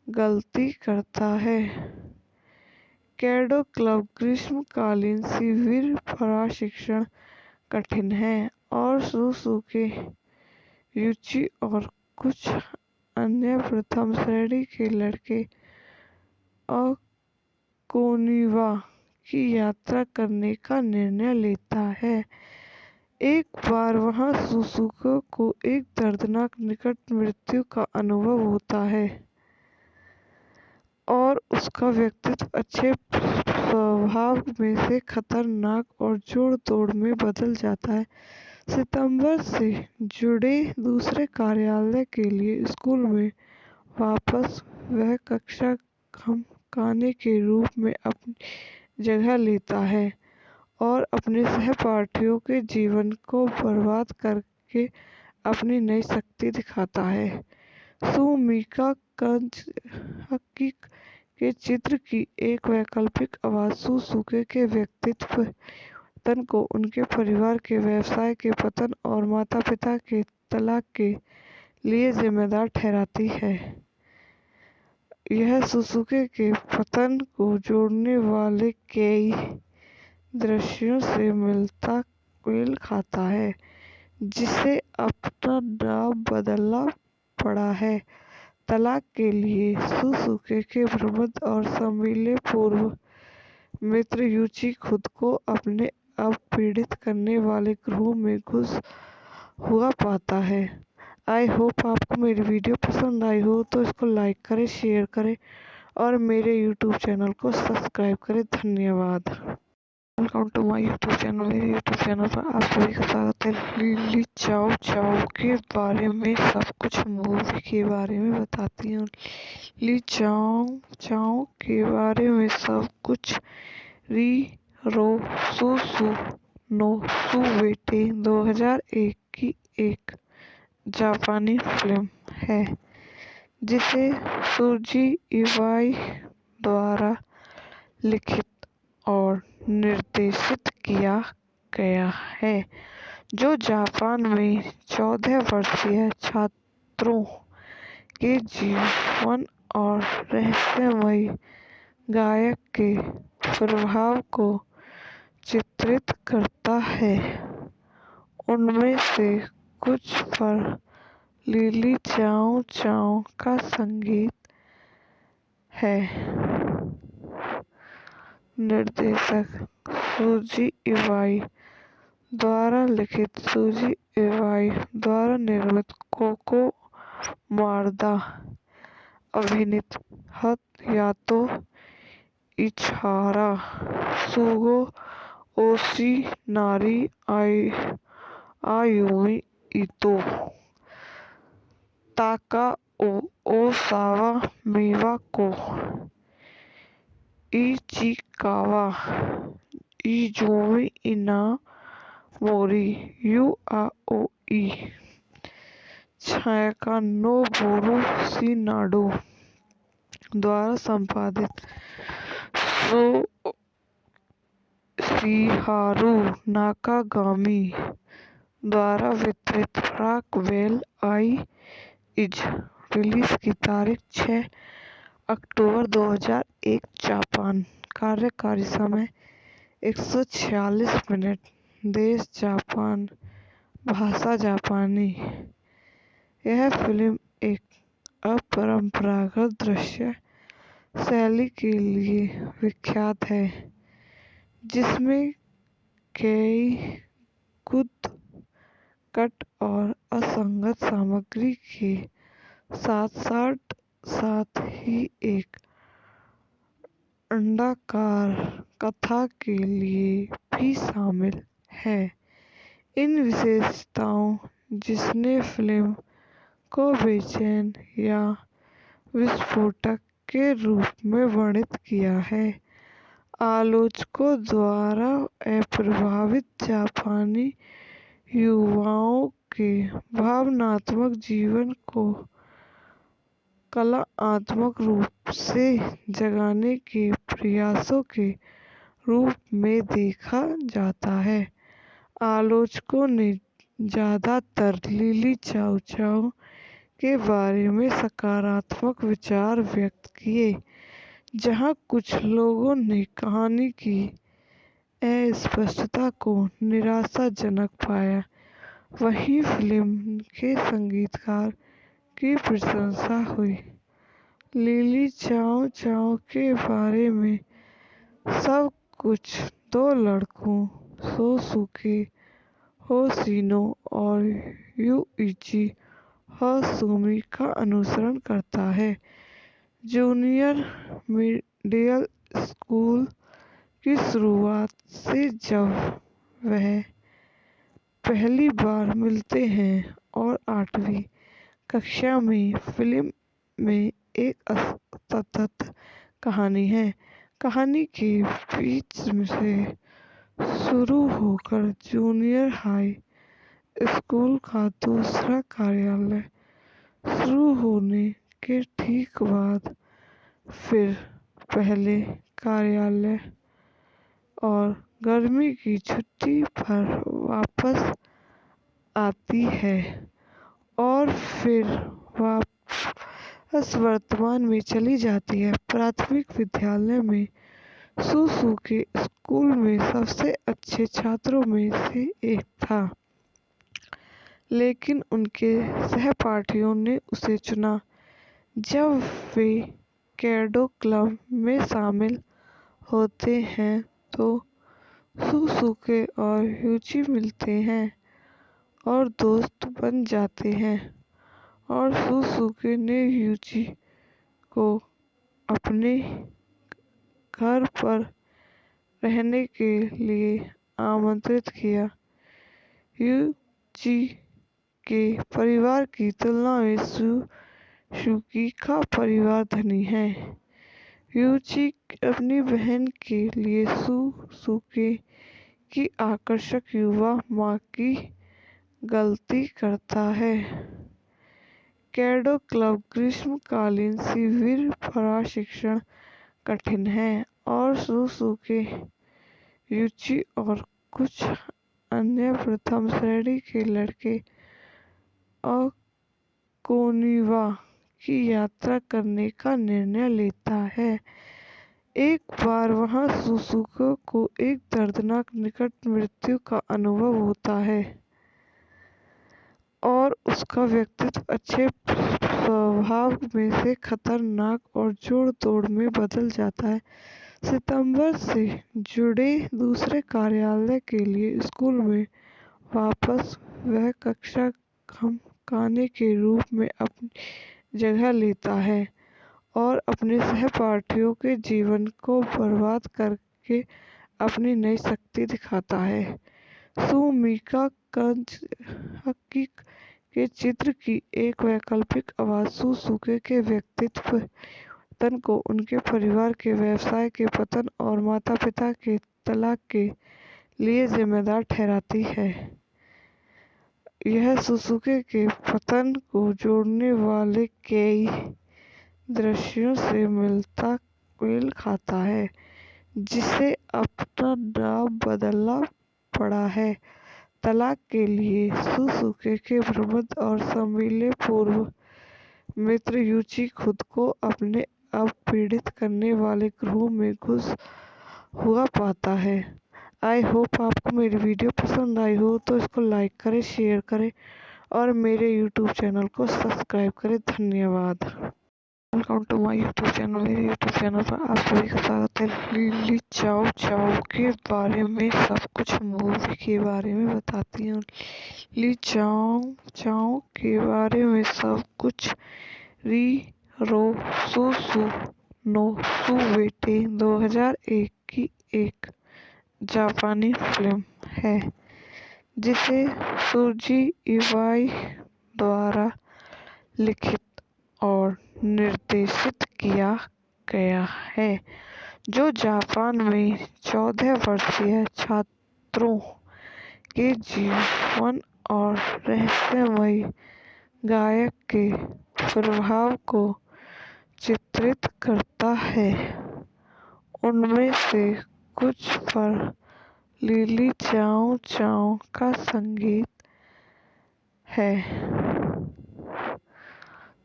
Speaker 3: गलती करता है। केडो क्लब ग्रीष्मकालीन शिविर प्रशिक्षण कठिन है और सुसुके, युची और कुछ अन्य प्रथम श्रेणी के लड़के ओकुनिवा की यात्रा करने का निर्णय लेता है। एक बार वहां सुसुके को एक दर्दनाक निकट मृत्यु का अनुभव होता है और उसका व्यक्तित्व अच्छे स्वभाव में से खतरनाक और जोड़-तोड़ में बदल जाता है। सितंबर से जुड़े दूसरे कार्यालय के लिए स्कूल में वापस वह कक्षा खाने के रूप में अपनी जगह लेता है और अपने सहपाठियों के जीवन को बर्बाद करके अपनी नई शक्ति दिखाता है। सुमिका कंजकी के चित्र की एक वैकल्पिक आवाज सुसुके के व्यक्तित्व पतन को उनके परिवार के व्यवसाय के पतन और माता-पिता के तलाक के लिए जिम्मेदार ठहराती है। यह सुसुके के पतन को जोड़ने वाले कई दृश्यों से मेल खाता है, जिसे अपना नाम बदलना पड़ा है। तलाक के लिए सुसुके के प्रबंध और सम्मिले पूर्व मित्र युची खुद को अपने आप पीड़ित करने वाले ग्रोह में घुस हुआ पाता है। आई होप आपको मेरी वीडियो पसंद आई हो तो इसको लाइक करें, शेयर करें और मेरे यूट्यूब चैनल को सब्सक्राइब करें। धन्यवाद। Welcome to my YouTube channel. मेरे यूट्यूब चैनल पर आप सभी का स्वागत है। लिली चाओ चाओ के बारे में सब कुछ मूवी के बारे में बताती हूँ। लिली चाओ चाओ के बारे में सब कुछ रीरो सुसु नो सुवेटे 2001 की एक जापानी फिल्म है जिसे सुजी इवाई द्वारा लिखित और निर्देशित किया गया है, जो जापान में 14 वर्षीय छात्रों के जीवन और रहस्यमयी गायक के प्रभाव को चित्रित करता है। उनमें से कुछ पर लिली चाओ चाओ का संगीत है। निर्देशक सूजी इवाई द्वारा लिखित, सूजी इवाई द्वारा निर्मित, कोको मारदा अभिनीत, हयातो इचिहारा, सुगो ओशिनारी, आयुमी इतो, ताकाओ ओसावा, मिवाको इचिकावा, इजुमी इनामोरी, युआओई, छायाका नोबुरु शिनाडो द्वारा संपादित, शिहारू नाकागामी द्वारा वितरित, रॉकवेल आई इज। रिलीज की तारीख 6 अक्टूबर 2001, जापान। कार्यकारी समय 146 मिनट। देश जापान, भाषा जापानी। यह फिल्म एक अपरंपरागत दृश्य शैली के लिए विख्यात है, जिसमें कई गुद, कट और असंगत सामग्री के साथ ही एक अंडाकार कथा के लिए भी शामिल है। इन विशेषताओं जिसने फिल्म को बेचैन या विस्फोटक के रूप में वर्णित किया है। आलोचकों द्वारा अप्रभावित जापानी युवाओं के भावनात्मक जीवन को कलात्मक रूप से जगाने के प्रयासों के रूप में देखा जाता है। आलोचकों ने ज्यादातर लिली चाओ चाओ के बारे में सकारात्मक विचार व्यक्त किए, जहां कुछ लोगों ने कहानी की अस्पष्टता को निराशाजनक पाया। वहीं फिल्म के संगीतकार की प्रशंसा हुई। लिली चाओ चाओ के बारे में सब कुछ दो लड़कों सोसुके होशिनो और युइची हासुमी का अनुसरण करता है। जूनियर मिडिल स्कूल की शुरुआत से जब वह पहली बार मिलते हैं और 8वीं कक्षा में फिल्म में एक असतत कहानी है। कहानी के बीच से शुरू होकर जूनियर हाई स्कूल का दूसरा कार्यालय शुरू होने के ठीक बाद फिर पहले कार्यालय और गर्मी की छुट्टी पर वापस आती है और फिर वापस वर्तमान में चली जाती है। प्राथमिक विद्यालय में सुसुके स्कूल में सबसे अच्छे छात्रों में से एक था, लेकिन उनके सहपाठियों ने उसे चुना। जब वे कैडो क्लब में शामिल होते हैं तो सुसुके और युची मिलते हैं और दोस्त बन जाते हैं, और सुसुके ने युची को अपने घर पर रहने के लिए आमंत्रित किया। युची के परिवार की तुलना में सुसुकी का परिवार धनी है। युची अपनी बहन के लिए सुसुके की आकर्षक युवा मां की गलती करता है। कैडो क्लब ग्रीष्मकालीन शिविर प्रशिक्षण कठिन है और सुसुके, युची और कुछ अन्य प्रथम श्रेणी के लड़के ओकिनावा की यात्रा करने का निर्णय लेता है। एक बार वहां सुसुके को एक दर्दनाक निकट मृत्यु का अनुभव होता है और उसका व्यक्तित्व अच्छे स्वभाव में से खतरनाक और जोड़ तोड़ में बदल जाता है। सितंबर से जुड़े दूसरे कार्यालय के लिए स्कूल में वापस वह कक्षा खाने के रूप में अपनी जगह लेता है और अपने सहपाठियों के जीवन को बर्बाद करके अपनी नई शक्ति दिखाता है। सुमिका कंचकी के चित्र की एक वैकल्पिक आवाज सुसुके के व्यक्तित्व पतन को, उनके परिवार के व्यवसाय के पतन और माता-पिता के तलाक के लिए जिम्मेदार ठहराती है। यह सुसुके के पतन को जोड़ने वाले कई दृश्यों से मेल खाता है, जिसे अपना नाम बदलना पड़ा है। तलाक के लिए सुसुके के प्रबंध और सम्मिलित पूर्व मित्र यूची खुद को अपने अब पीड़ित करने वाले ग्रोह में घुस हुआ पाता है। आई होप आपको मेरी वीडियो पसंद आई हो तो इसको लाइक करें, शेयर करें और मेरे यूट्यूब चैनल को सब्सक्राइब करें। धन्यवाद। Welcome to my YouTube channel. मेरे यूट्यूब चैनल पर आप सभी का स्वागत है। लिली चाओ चाओ के बारे में सब कुछ मूवी के बारे में बताती हूँ। लिली चाओ चाओ के बारे में सब कुछ। री रो सु सु नो सुवेटे 2001 की एक जापानी फिल्म है जिसे सुजी इवाई द्वारा लिखित और निर्देशित किया गया है, जो जापान में 14 वर्षीय छात्रों के जीवन और रहस्यमयी गायक के प्रभाव को चित्रित करता है। उनमें से कुछ पर लिली चाओ चाओ का संगीत है।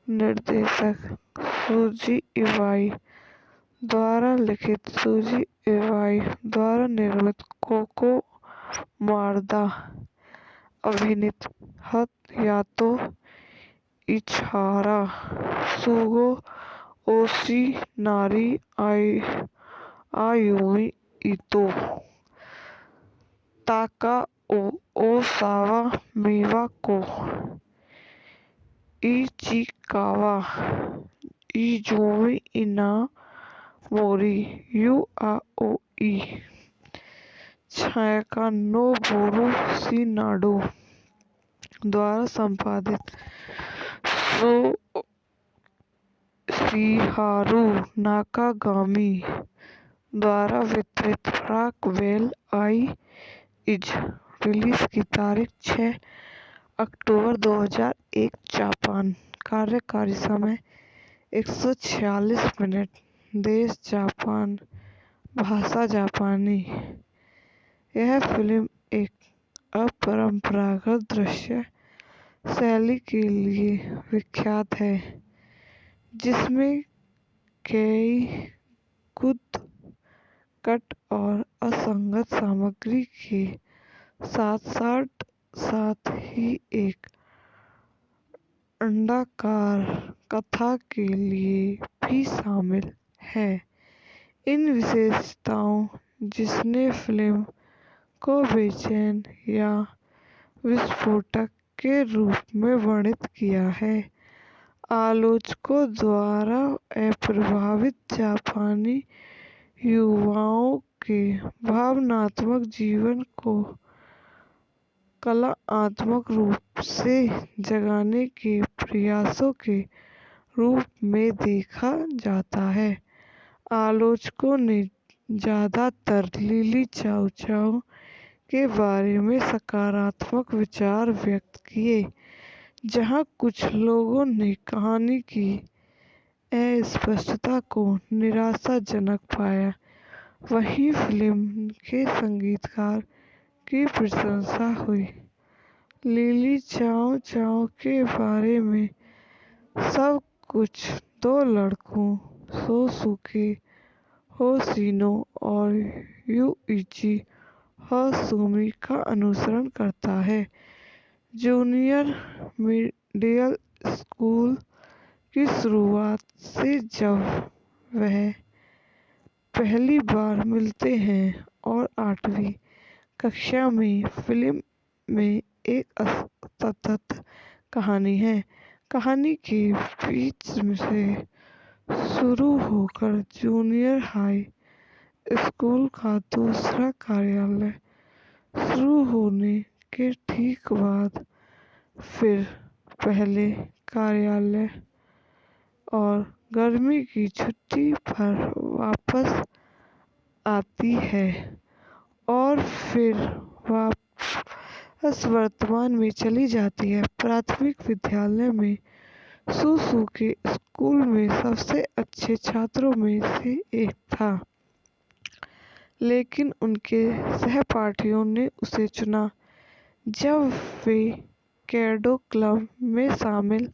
Speaker 3: निर्देशक सुजी इवाई द्वारा लिखित, सुजी इवाई द्वारा निर्मित, कोको मारदा अभिनीत, हयातो इचिहारा, सुगो ओशिनारी, आयुमी इतो, ताकाओ ओसावा, मिवाको इचिकावा, इजुमी इनामोरी, युआओई, छायाका नोबुरु शिनाडो द्वारा संपादित, शिहारू नाकागामी द्वारा वितरित, रॉकवेल आई इज। रिलीज की तारीख 6 अक्टूबर 2001 जापान। कार्यकारी समय 146 मिनट। देश जापान। भाषा जापानी। यह फिल्म एक अपरंपरागत दृश्य शैली के लिए विख्यात है, जिसमें कई गुद कट और असंगत सामग्री के साथ ही एक अंडाकार कथा के लिए भी शामिल है। इन विशेषताओं जिसने फिल्म को बेचैन या विस्फोटक के रूप में वर्णित किया है। आलोचकों द्वारा अप्रभावित जापानी युवाओं के भावनात्मक जीवन को कलात्मक रूप से जगाने के प्रयासों के रूप में देखा जाता है। आलोचकों ने ज्यादातर लिली चाओ चाओ के बारे में सकारात्मक विचार व्यक्त किए, जहां कुछ लोगों ने कहानी की अस्पष्टता को निराशाजनक पाया। वहीं फिल्म के संगीतकार की प्रशंसा हुई। लिली चाओ चाओ के बारे में सब कुछ दो लड़कों सोसुके होशिनो और युइची हासुमी का अनुसरण करता है। जूनियर मिडिल स्कूल की शुरुआत से जब वह पहली बार मिलते हैं और 8वीं कक्षा में फिल्म में एक असतत कहानी है। कहानी के बीच से शुरू होकर जूनियर हाई स्कूल का दूसरा कार्यालय शुरू होने के ठीक बाद फिर पहले कार्यालय और गर्मी की छुट्टी पर वापस आती है और फिर वापस वर्तमान में चली जाती है। प्राथमिक विद्यालय में सुसु के स्कूल में सबसे अच्छे छात्रों में से एक था, लेकिन उनके सहपाठियों ने उसे चुना। जब वे कैडो क्लब में शामिल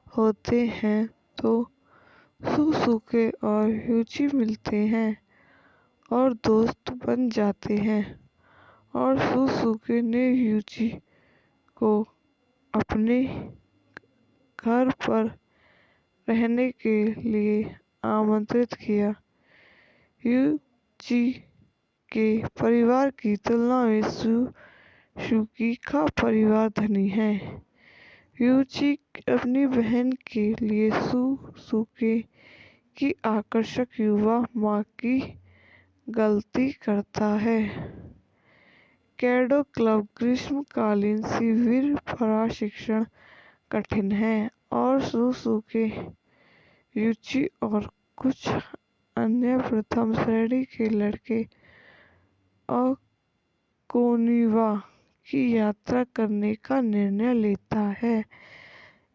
Speaker 3: होते हैं तो सुसुके और यूची मिलते हैं और दोस्त बन जाते हैं और सुसुके ने यूची को अपने घर पर रहने के लिए आमंत्रित किया। यूची के परिवार की तुलना में सुसुकी का परिवार धनी है। यूची अपनी बहन के लिए सुसुके की आकर्षक युवा माँ की गलती करता है। कैडो क्लब ग्रीष्मकालीन शिविर प्रशिक्षण कठिन है और सुसुके, यूची और कुछ अन्य प्रथम श्रेणी के लड़के ओकुनिवा की यात्रा करने का निर्णय लेता है।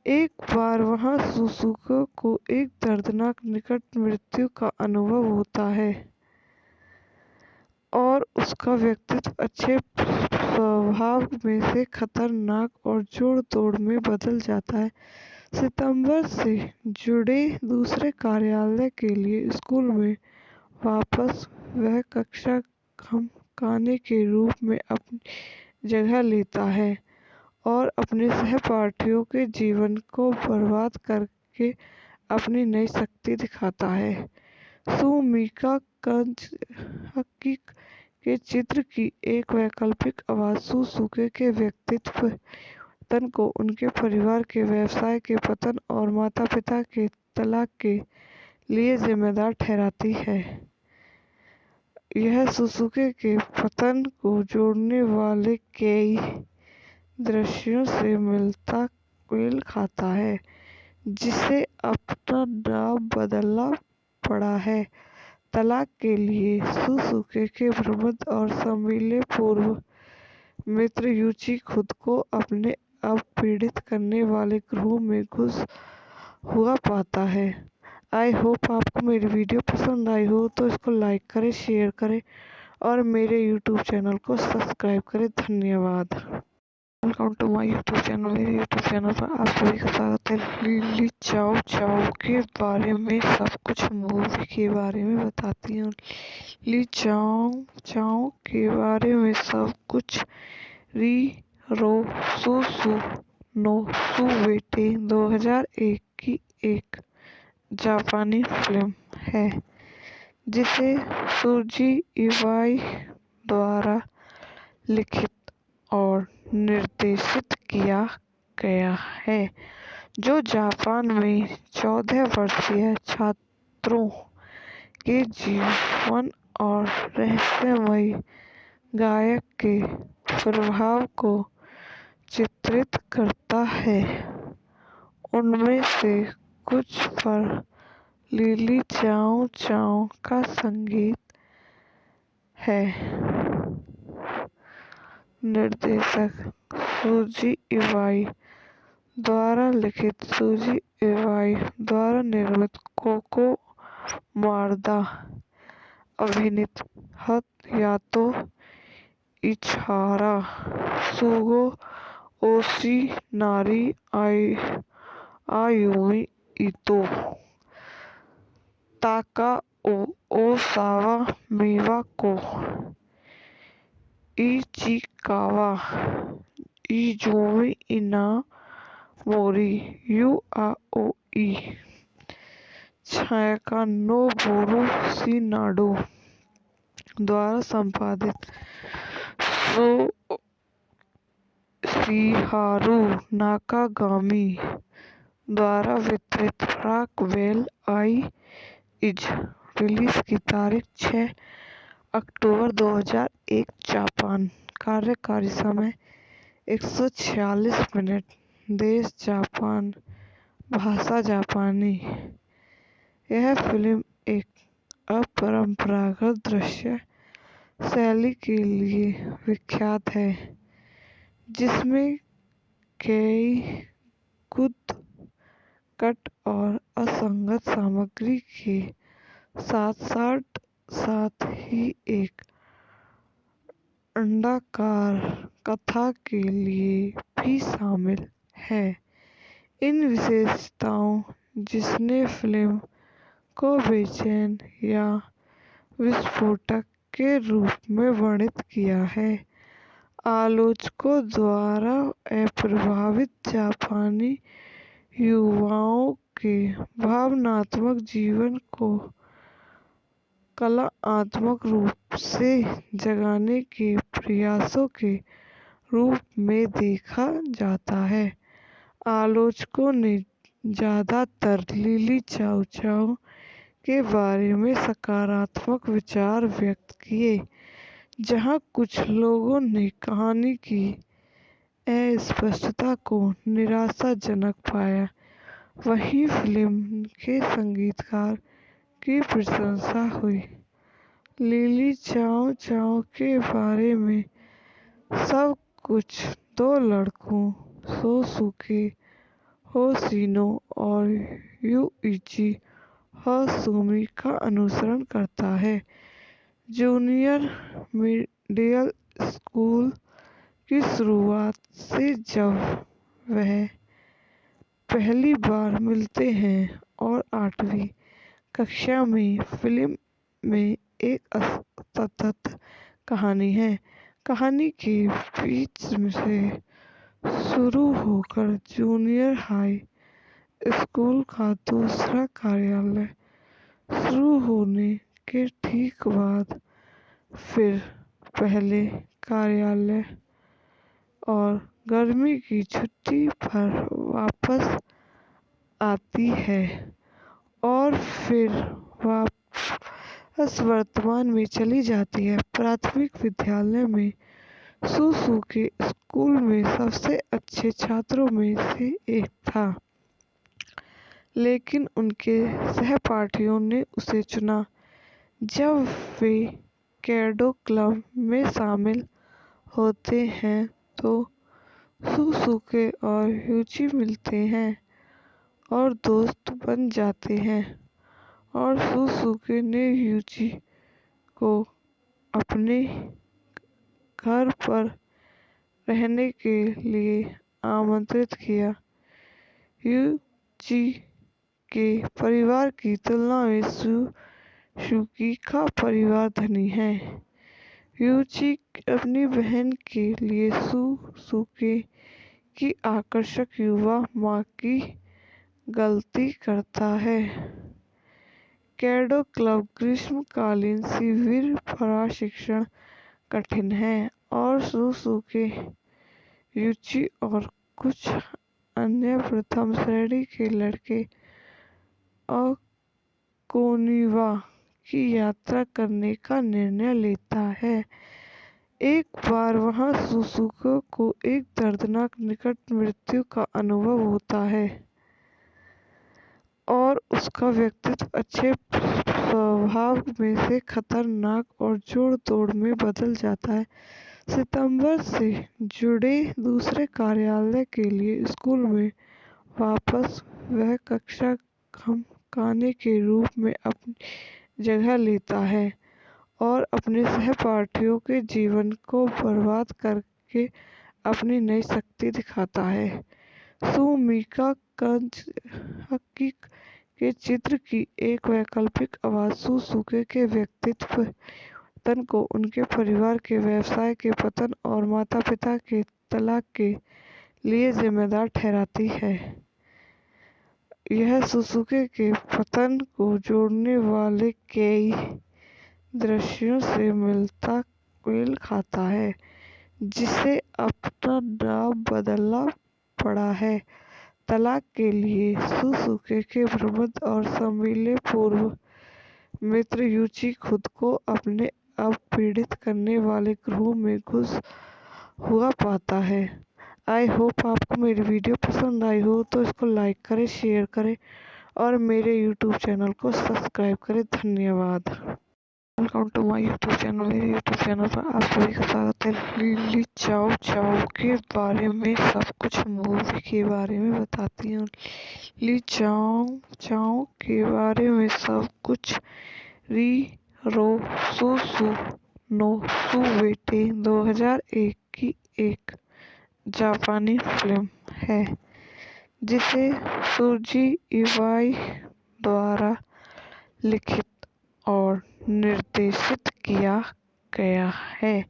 Speaker 3: एक बार वहां सुसुके को एक दर्दनाक निकट मृत्यु का अनुभव होता है और उसका व्यक्तित्व अच्छे स्वभाव में से खतरनाक और जोड़ तोड़ में बदल जाता है। सितंबर से जुड़े दूसरे कार्यालय के लिए स्कूल में वापस वह कक्षा खाने के रूप में अपनी जगह लेता है और अपने सहपाठियों के जीवन को बर्बाद करके अपनी नई शक्ति दिखाता है। सुमिका कंजकी के चित्र की एक वैकल्पिक आवाज सुसुके के व्यक्तित्व पतन को उनके परिवार के व्यवसाय के पतन और माता पिता के तलाक के लिए जिम्मेदार ठहराती है। यह सुसुके के पतन को जोड़ने वाले कई दृश्यों से मेल खाता है, जिसे अपना नाम बदलना पड़ा है। तलाक के लिए सुसुके के प्रबंध और सम्मिले पूर्व मित्र यूची खुद को अपने आप पीड़ित करने वाले ग्रोह में घुस हुआ पाता है। आई होप आपको मेरी वीडियो पसंद आई हो तो इसको लाइक करें, शेयर करें और मेरे यूट्यूब चैनल को सब्सक्राइब करें। धन्यवाद। Welcome to my YouTube channel. मेरे यूट्यूब चैनल पर आप सभी का स्वागत है। ली चाओ चाओ के बारे में सब कुछ मूवी के बारे में बताती हूँ। ली चाओ चाओ के बारे में सब कुछ री रो सुसु नो सुवेटे 2001 की एक जापानी फिल्म है जिसे सुजी इवाई द्वारा लिखित और निर्देशित किया गया है, जो जापान में 14 वर्षीय छात्रों के जीवन और रहस्यमयी गायक के प्रभाव को चित्रित करता है। उनमें से कुछ पर लिली चाओ चाओ का संगीत है। निर्देशक सुजी इवाई द्वारा लिखित, सुजी इवाई द्वारा निर्मित, कोको मारदा अभिनीत, हयातो इचिहारा, सुगो ओशिनारी, आयुमी इतो, Takao Osawa, मिवाको Ichikawa, Izumi इनामोरी, you आओई, छायाका Noboru शिनाडो द्वारा संपादित, शिहारू नाकागामी द्वारा वितरित रॉकवेल आई इज रिलीज की तारीख 6 अक्टूबर 2001 जापान। कार्यकारी समय 146 मिनट। देश जापान। भाषा जापानी। यह फिल्म एक अपरंपरागत दृश्य शैली के लिए विख्यात है, जिसमें कई गुद कट और असंगत सामग्री के साथ ही एक अंडाकार कथा के लिए भी शामिल है। इन विशेषताओं जिसने फिल्म को बेचैन या विस्फोटक के रूप में वर्णित किया है। आलोचकों द्वारा अप्रभावित जापानी युवाओं के भावनात्मक जीवन को कलात्मक रूप से जगाने के प्रयासों के रूप में देखा जाता है। आलोचकों ने ज्यादातर लिली चाओ चाओ के बारे में सकारात्मक विचार व्यक्त किए, जहां कुछ लोगों ने कहानी की अस्पष्टता को निराशाजनक पाया। वहीं फिल्म के संगीतकार की प्रशंसा हुई। लिली चाओ चाओ के बारे में सब कुछ दो लड़कों सोसुके होशिनो और युइची हासुमी का अनुसरण करता है। जूनियर मिडिल स्कूल की शुरुआत से जब वह पहली बार मिलते हैं और 8वीं कक्षा में फिल्म में एक असतत कहानी है। कहानी के बीच से शुरू होकर जूनियर हाई स्कूल का दूसरा कार्यालय शुरू होने के ठीक बाद फिर पहले कार्यालय और गर्मी की छुट्टी पर वापस आती है और फिर वापस वर्तमान में चली जाती है। प्राथमिक विद्यालय में सुसुके स्कूल में सबसे अच्छे छात्रों में से एक था, लेकिन उनके सहपाठियों ने उसे चुना। जब वे कैडो क्लब में शामिल होते हैं तो सुसुके और युची मिलते हैं और दोस्त बन जाते हैं, और सुसुके ने युची को अपने घर पर रहने के लिए आमंत्रित किया। युची के परिवार की तुलना में सुसुकी का परिवार धनी है। युची अपनी बहन के लिए सुसुके की आकर्षक युवा मां की गलती करता है। कैडो क्लब ग्रीष्मकालीन शिविर प्रशिक्षण कठिन है और सुसुके, युची और कुछ अन्य प्रथम श्रेणी के लड़के ओकिनावा की यात्रा करने का निर्णय लेता है। एक बार वहां सुसुके को एक दर्दनाक निकट मृत्यु का अनुभव होता है और उसका व्यक्तित्व अच्छे स्वभाव में से खतरनाक और जोड़ तोड़ में बदल जाता है। सितंबर से जुड़े दूसरे कार्यालय के लिए स्कूल में वापस वह कक्षा कमाने के रूप में अपनी जगह लेता है और अपने सहपाठियों के जीवन को बर्बाद करके अपनी नई शक्ति दिखाता है। सुमिका काज़ुकी के चित्र की एक वैकल्पिक आवाज सुसुके के व्यक्तित्व पतन को उनके परिवार के व्यवसाय के पतन और माता-पिता के तलाक के लिए जिम्मेदार ठहराती है। यह सुजुकी के पतन को जोड़ने वाले कई दृश्यों से मेल खाता है, जिसे अपना नाम बदलना पड़ा है। तलाक के लिए सुजुकी के प्रबंध और सम्मिलित पूर्व मित्र यूची खुद को अपने अब पीड़ित करने वाले ग्रोह में घुस हुआ पाता है। आई होप आपको मेरी वीडियो पसंद आई हो तो इसको लाइक करें, शेयर करें और मेरे यूट्यूब चैनल को सब्सक्राइब करें। धन्यवाद। Welcome to my YouTube channel. मेरे यूट्यूब चैनल पर आप सभी का स्वागत है। लिली चाओ चाओ के बारे में सब कुछ मूवी के बारे में बताती हूँ। लिली चाओ चाओ के बारे में सब कुछ री रो सु सु नो सुवेटे 2001 की एक जापानी फिल्म है, जिसे सुजी इवाई द्वारा लिखित और निर्देशित किया गया है,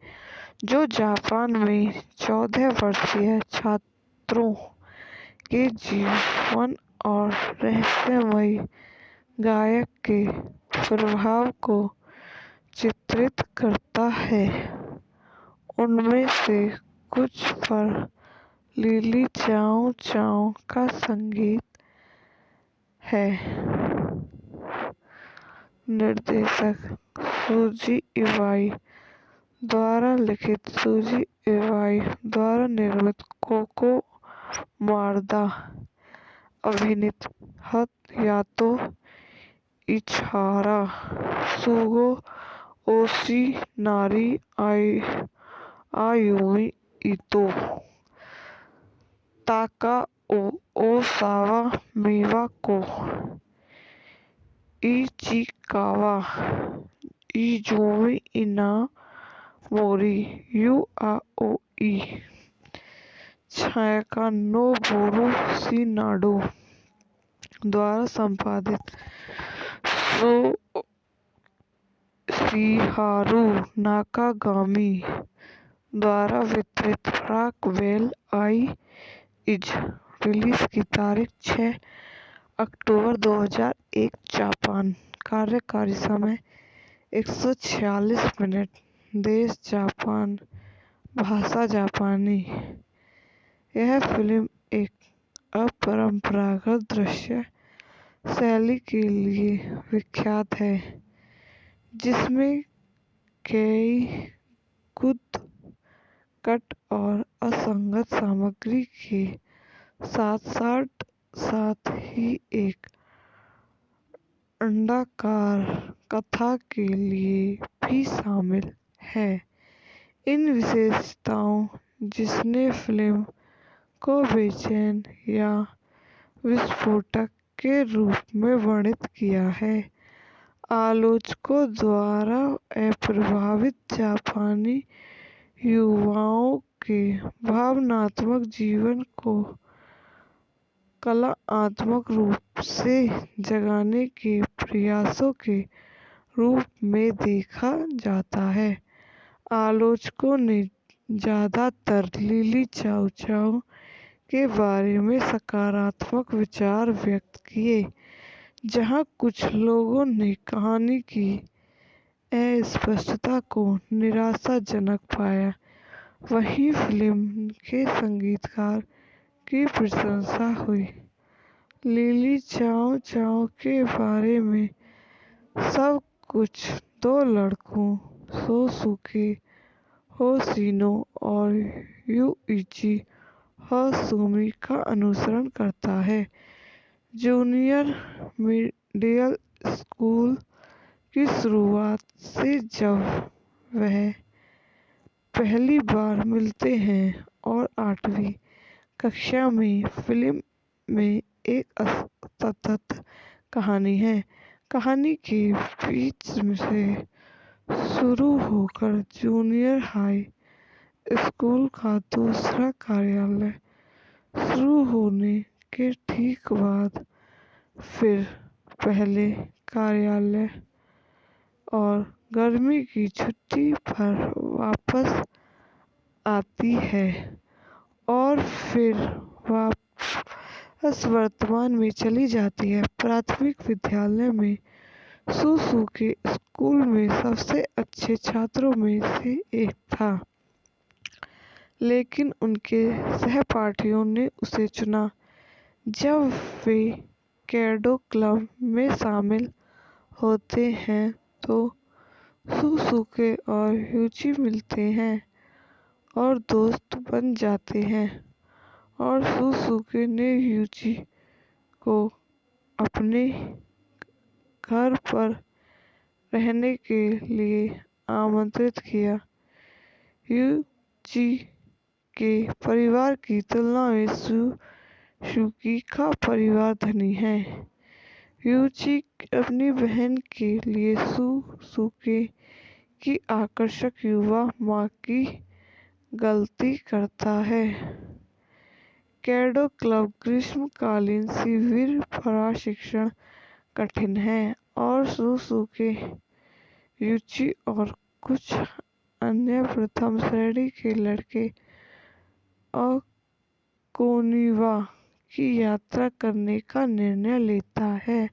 Speaker 3: जो जापान में 14 वर्षीय छात्रों के जीवन और रहस्यमयी गायक के प्रभाव को चित्रित करता है। उनमें से कुछ पर लिली चाओ चाओ का संगीत है। निर्देशक सुजी इवाई द्वारा लिखित, सुजी इवाई द्वारा निर्मित, कोको मारदा अभिनीत, हयातो इचिहारा, सुगो ओशिनारी, आयुमी इतो, ताकाओ ओसावा, मिवाको इचिकावा, इजुमी इनामोरी, युआओई, छायाका नोबुरु शिनाडो द्वारा संपादित, शिहारू नाकागामी द्वारा वितरित, रॉकवेल आई इज। रिलीज की तारीख 6 अक्टूबर 2001, जापान। कार्यकारी समय 146 मिनट। देश जापान, भाषा जापानी। यह फिल्म एक अपरंपरागत दृश्य शैली के लिए विख्यात है, जिसमें कई गुद कट और असंगत सामग्री के साथ ही एक अंडाकार कथा के लिए भी शामिल है। इन विशेषताओं जिसने फिल्म को बेचैन या विस्फोटक के रूप में वर्णित किया है। आलोचकों द्वारा अप्रभावित जापानी युवाओं के भावनात्मक जीवन को कलात्मक रूप से जगाने के प्रयासों के रूप में देखा जाता है। आलोचकों ने ज्यादातर लिली चाओ चाओ के बारे में सकारात्मक विचार व्यक्त किए, जहां कुछ लोगों ने कहानी की अस्पष्टता को निराशाजनक पाया। वहीं फिल्म के संगीतकार की प्रशंसा हुई। लिली चाओ चाओ के बारे में सब कुछ दो लड़कों सोसुके होशिनो और युइची हासुमी का अनुसरण करता है। जूनियर मिडिल स्कूल की शुरुआत से जब वह पहली बार मिलते हैं और 8वीं कक्षा में फिल्म में एक असतत कहानी है। कहानी के बीच से शुरू होकर जूनियर हाई स्कूल का दूसरा कार्यालय शुरू होने के ठीक बाद फिर पहले कार्यालय और गर्मी की छुट्टी पर वापस आती है और फिर बस वर्तमान में चली जाती है। प्राथमिक विद्यालय में सुसु के स्कूल में सबसे अच्छे छात्रों में से एक था, लेकिन उनके सहपाठियों ने उसे चुना। जब वे कैडो क्लब में शामिल होते हैं तो सुसुके और यूची मिलते हैं और दोस्त बन जाते हैं, और सुसुके ने यूची को अपने घर पर रहने के लिए आमंत्रित किया। यूची के परिवार की तुलना में सुसुकी का परिवार धनी है। यूची अपनी बहन के लिए सुसुके की आकर्षक युवा माँ की गलती करता है। कैडो क्लब ग्रीष्मकालीन शिविर प्रशिक्षण कठिन है और सुसुके, यूची और कुछ अन्य प्रथम श्रेणी के लड़के ओकिनावा की यात्रा करने का निर्णय लेता है।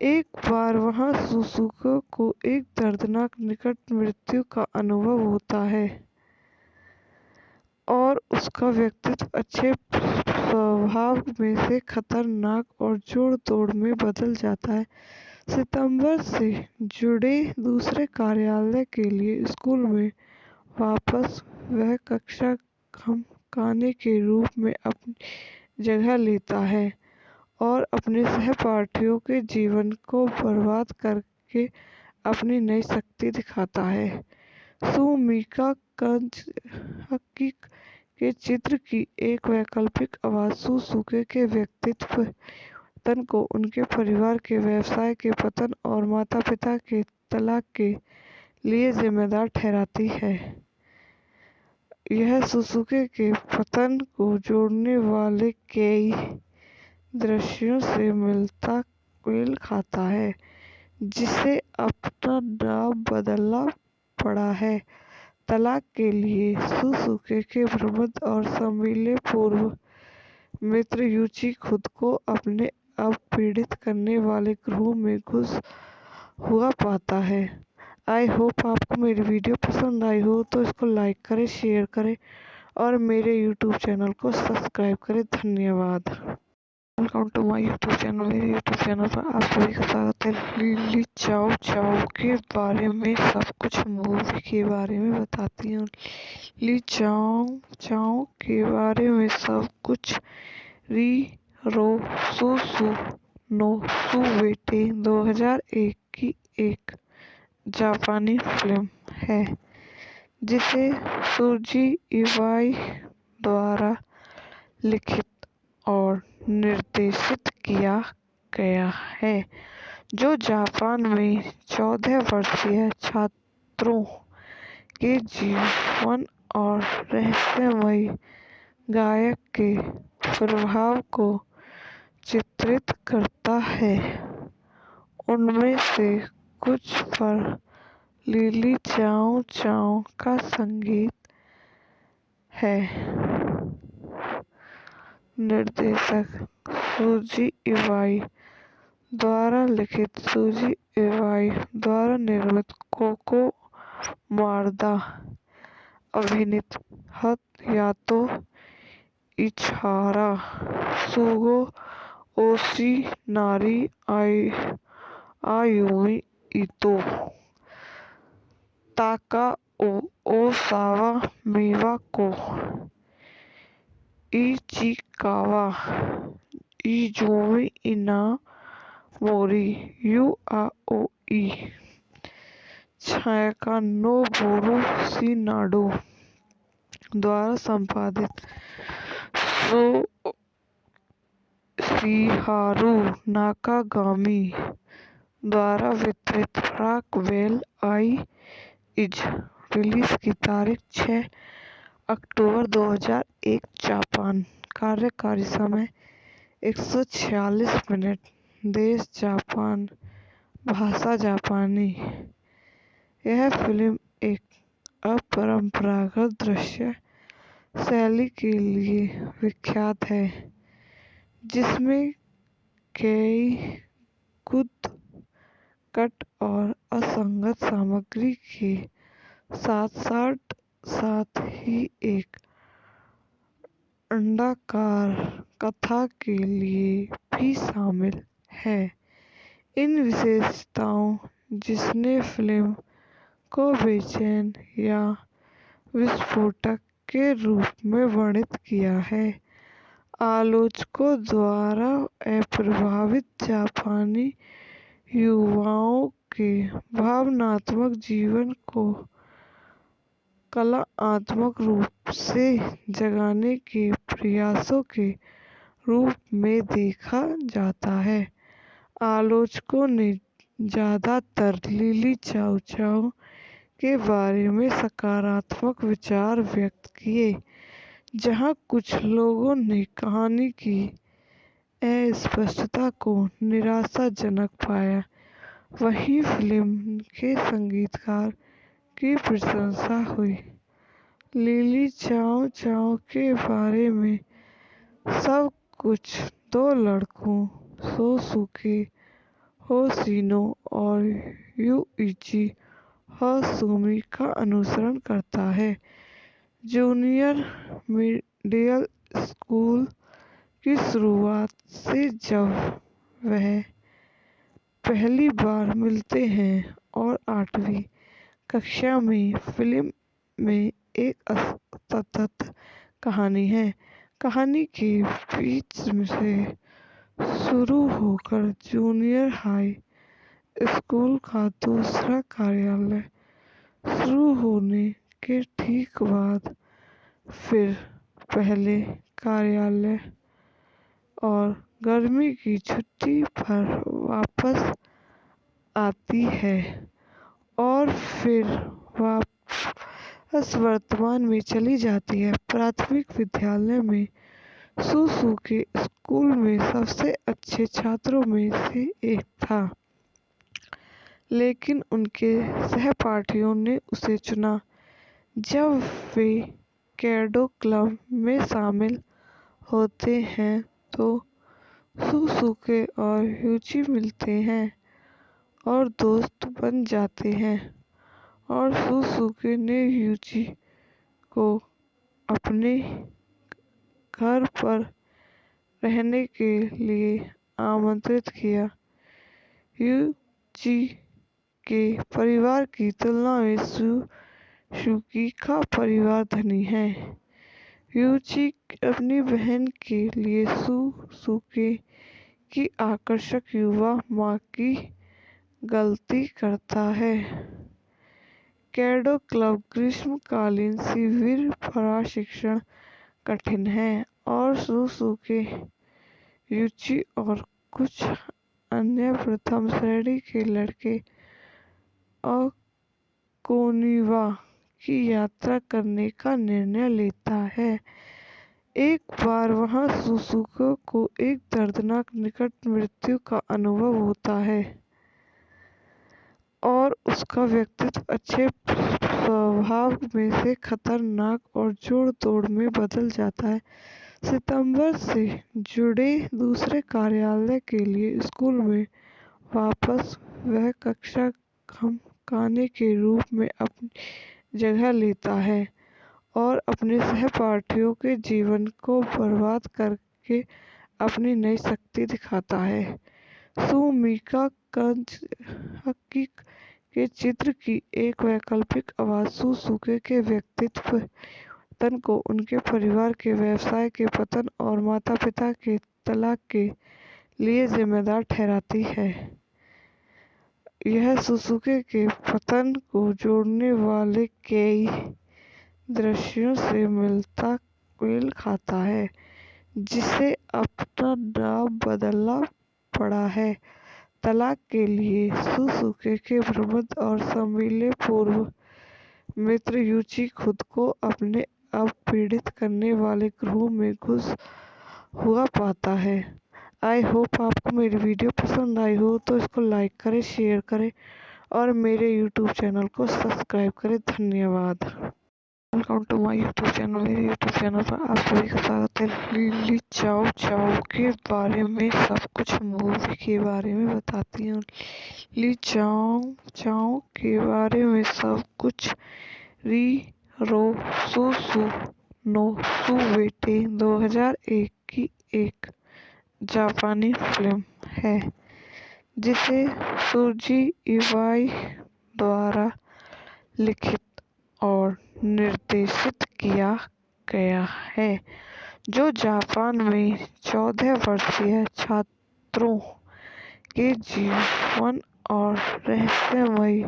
Speaker 3: एक बार वहां सुसुके को एक दर्दनाक निकट मृत्यु का अनुभव होता है और उसका व्यक्तित्व अच्छे स्वभाव में से खतरनाक और जोड़-तोड़ में बदल जाता है। सितंबर से जुड़े दूसरे कार्यालय के लिए स्कूल में वापस वह कक्षा खाने के रूप में अपनी जगह लेता है और अपने सहपाठियों के जीवन को बर्बाद करके अपनी नई शक्ति दिखाता है। सुमिका कंजकी के चित्र की एक वैकल्पिक आवाज सुसुके के व्यक्तित्व पतन को उनके परिवार के व्यवसाय के पतन और माता-पिता के तलाक के लिए जिम्मेदार ठहराती है। यह सुसुके के पतन को जोड़ने वाले कई दृश्यों से मेल खाता है, जिसे अपना नाम बदलना पड़ा है। तलाक के लिए सुसुके के प्रबंध और सम्मिलित पूर्व मित्र यूची खुद को अपने अब पीड़ित करने वाले ग्रोह में घुस हुआ पाता है। आई होप आपको मेरी वीडियो पसंद आई हो तो इसको लाइक करें, शेयर करें और मेरे यूट्यूब चैनल को सब्सक्राइब करें। धन्यवाद। Welcome to my YouTube channel. मेरे यूट्यूब चैनल पर आप सभी का स्वागत है। ली चाओ चाओ के बारे में सब कुछ मूवी के बारे में बताती हूँ। ली चाओ चाओ के बारे में सब कुछ रीरो सुसु नो सुवेटे 2001 की एक जापानी फिल्म है जिसे सुजी इवाई द्वारा लिखित और निर्देशित किया गया है, जो जापान में 14 वर्षीय छात्रों के जीवन और रहस्यमयी गायक के प्रभाव को चित्रित करता है। उनमें से कुछ पर ली चाओ चाओ का संगीत है। निर्देशक सुजी इवाई द्वारा लिखित, सुजी इवाई द्वारा निर्मित, कोको मारदा अभिनीत, हयातो इचिहारा, सुगो ओशिनारी, आयुमी इतो, Takao Osawa, मिवाको Ichikawa, Izumi इनामोरी, you आओई, छायाका नोबुरु शिनाडो द्वारा संपादित, शिहारू नाकागामी द्वारा वितरित, रॉकवेल आई इज। रिलीज की तारीख 6 अक्टूबर 2001 जापान। कार्यकारी समय 146 मिनट। देश जापान। भाषा जापानी। यह फिल्म एक अपरंपरागत दृश्य शैली के लिए विख्यात है, जिसमें कई गुद कट और असंगत सामग्री के साथ ही एक अंडाकार कथा के लिए भी शामिल है। इन विशेषताओं जिसने फिल्म को बेचैन या विस्फोटक के रूप में वर्णित किया है। आलोचकों द्वारा अप्रभावित जापानी युवाओं के भावनात्मक जीवन को कलात्मक रूप से जगाने के प्रयासों के रूप में देखा जाता है। आलोचकों ने ज्यादातर लिली चाओ चाओ के बारे में सकारात्मक विचार व्यक्त किए, जहां कुछ लोगों ने कहानी की अस्पष्टता को निराशाजनक पाया। वहीं फिल्म के संगीतकार की प्रशंसा हुई। लिली चाओ चाओ के बारे में सब कुछ दो लड़कों सोसुके होशिनो और युइची हासुमी का अनुसरण करता है। जूनियर मिडिल स्कूल की शुरुआत से जब वह पहली बार मिलते हैं और 8वीं कक्षा में फिल्म में एक असतत कहानी है। कहानी के बीच से शुरू होकर जूनियर हाई स्कूल का दूसरा कार्यालय शुरू होने के ठीक बाद फिर पहले कार्यालय और गर्मी की छुट्टी पर वापस आती है और फिर वापस वर्तमान में चली जाती है। प्राथमिक विद्यालय में सुसुके स्कूल में सबसे अच्छे छात्रों में से एक था, लेकिन उनके सहपाठियों ने उसे चुना। जब वे कैडो क्लब में शामिल होते हैं तो सुसुके और युची मिलते हैं और दोस्त बन जाते हैं, और सुसुके ने युची को अपने घर पर रहने के लिए आमंत्रित किया। युची के परिवार की तुलना में सुसुकी का परिवार धनी है। युची अपनी बहन के लिए सुसुके की आकर्षक युवा मां की गलती करता है। कैडो क्लब ग्रीष्मकालीन शिविर प्रशिक्षण कठिन है और सुसुके, युची और कुछ अन्य प्रथम श्रेणी के लड़के ओकिनावा की यात्रा करने का निर्णय लेता है। एक बार वहां सुसुके को एक दर्दनाक निकट मृत्यु का अनुभव होता है और उसका व्यक्तित्व अच्छे स्वभाव में से खतरनाक और जोड़ तोड़ में बदल जाता है। सितंबर से जुड़े दूसरे कार्यालय के लिए स्कूल में वापस वह कक्षा खाने के रूप में अपनी जगह लेता है और अपने सहपाठियों के जीवन को बर्बाद करके अपनी नई शक्ति दिखाता है। सुमिका काज़ुकी के चित्र की एक वैकल्पिक आवाज सुसुके के व्यक्तित्व पतन को उनके परिवार के व्यवसाय के पतन और माता-पिता के तलाक के लिए जिम्मेदार ठहराती है। यह सुसुके के पतन को जोड़ने वाले कई दृश्यों से मेल खाता है, जिसे अपना नाम बदलना पड़ा है। तलाक के लिए सुसुके के प्रबंध और सम्मिलित पूर्व मित्र युची खुद को अपने आप पीड़ित करने वाले ग्रोह में घुस हुआ पाता है। आई होप आपको मेरी वीडियो पसंद आई हो तो इसको लाइक करें, शेयर करें और मेरे यूट्यूब चैनल को सब्सक्राइब करें। धन्यवाद। Welcome to my YouTube channel. मेरे यूट्यूब चैनल पर आप सभी का स्वागत है। लिली चाओ चाओ के बारे में सब कुछ मूवी के बारे में बताती हूँ। लिली चाओ चाओ के बारे में सब कुछ। री रो सू सू नो सू बेटे 2001 की एक जापानी फिल्म है जिसे सूजी इवाई द्वारा लिखित और निर्देशित किया गया है, जो जापान में 14 वर्षीय छात्रों के जीवन और रहस्यमयी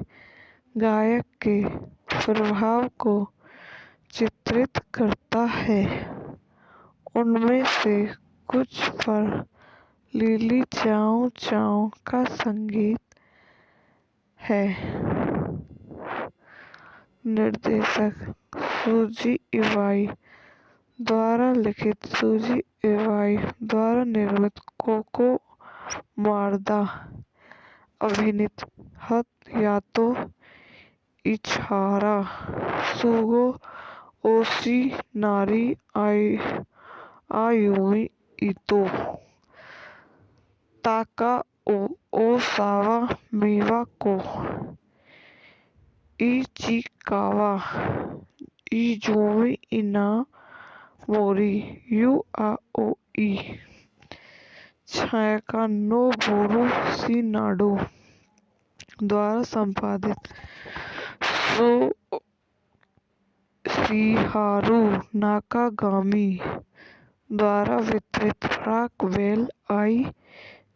Speaker 3: गायक के प्रभाव को चित्रित करता है। उनमें से कुछ पर लिली चाओ चाओ का संगीत है। निर्देशक सूजी इवाई द्वारा लिखित, सूजी इवाई द्वारा निर्मित, कोको मारदा अभिनीत, हयातो इचिहारा, सुगो ओशिनारी, आयुमी इतो, ताकाओ ओसावा, मिवाको इचिकावा, इजुमी इनामोरी, युआओई, छायाका नोबुरु शिनाडो द्वारा संपादित, शिहारू नाकागामी द्वारा वितरित, रॉकवेल आई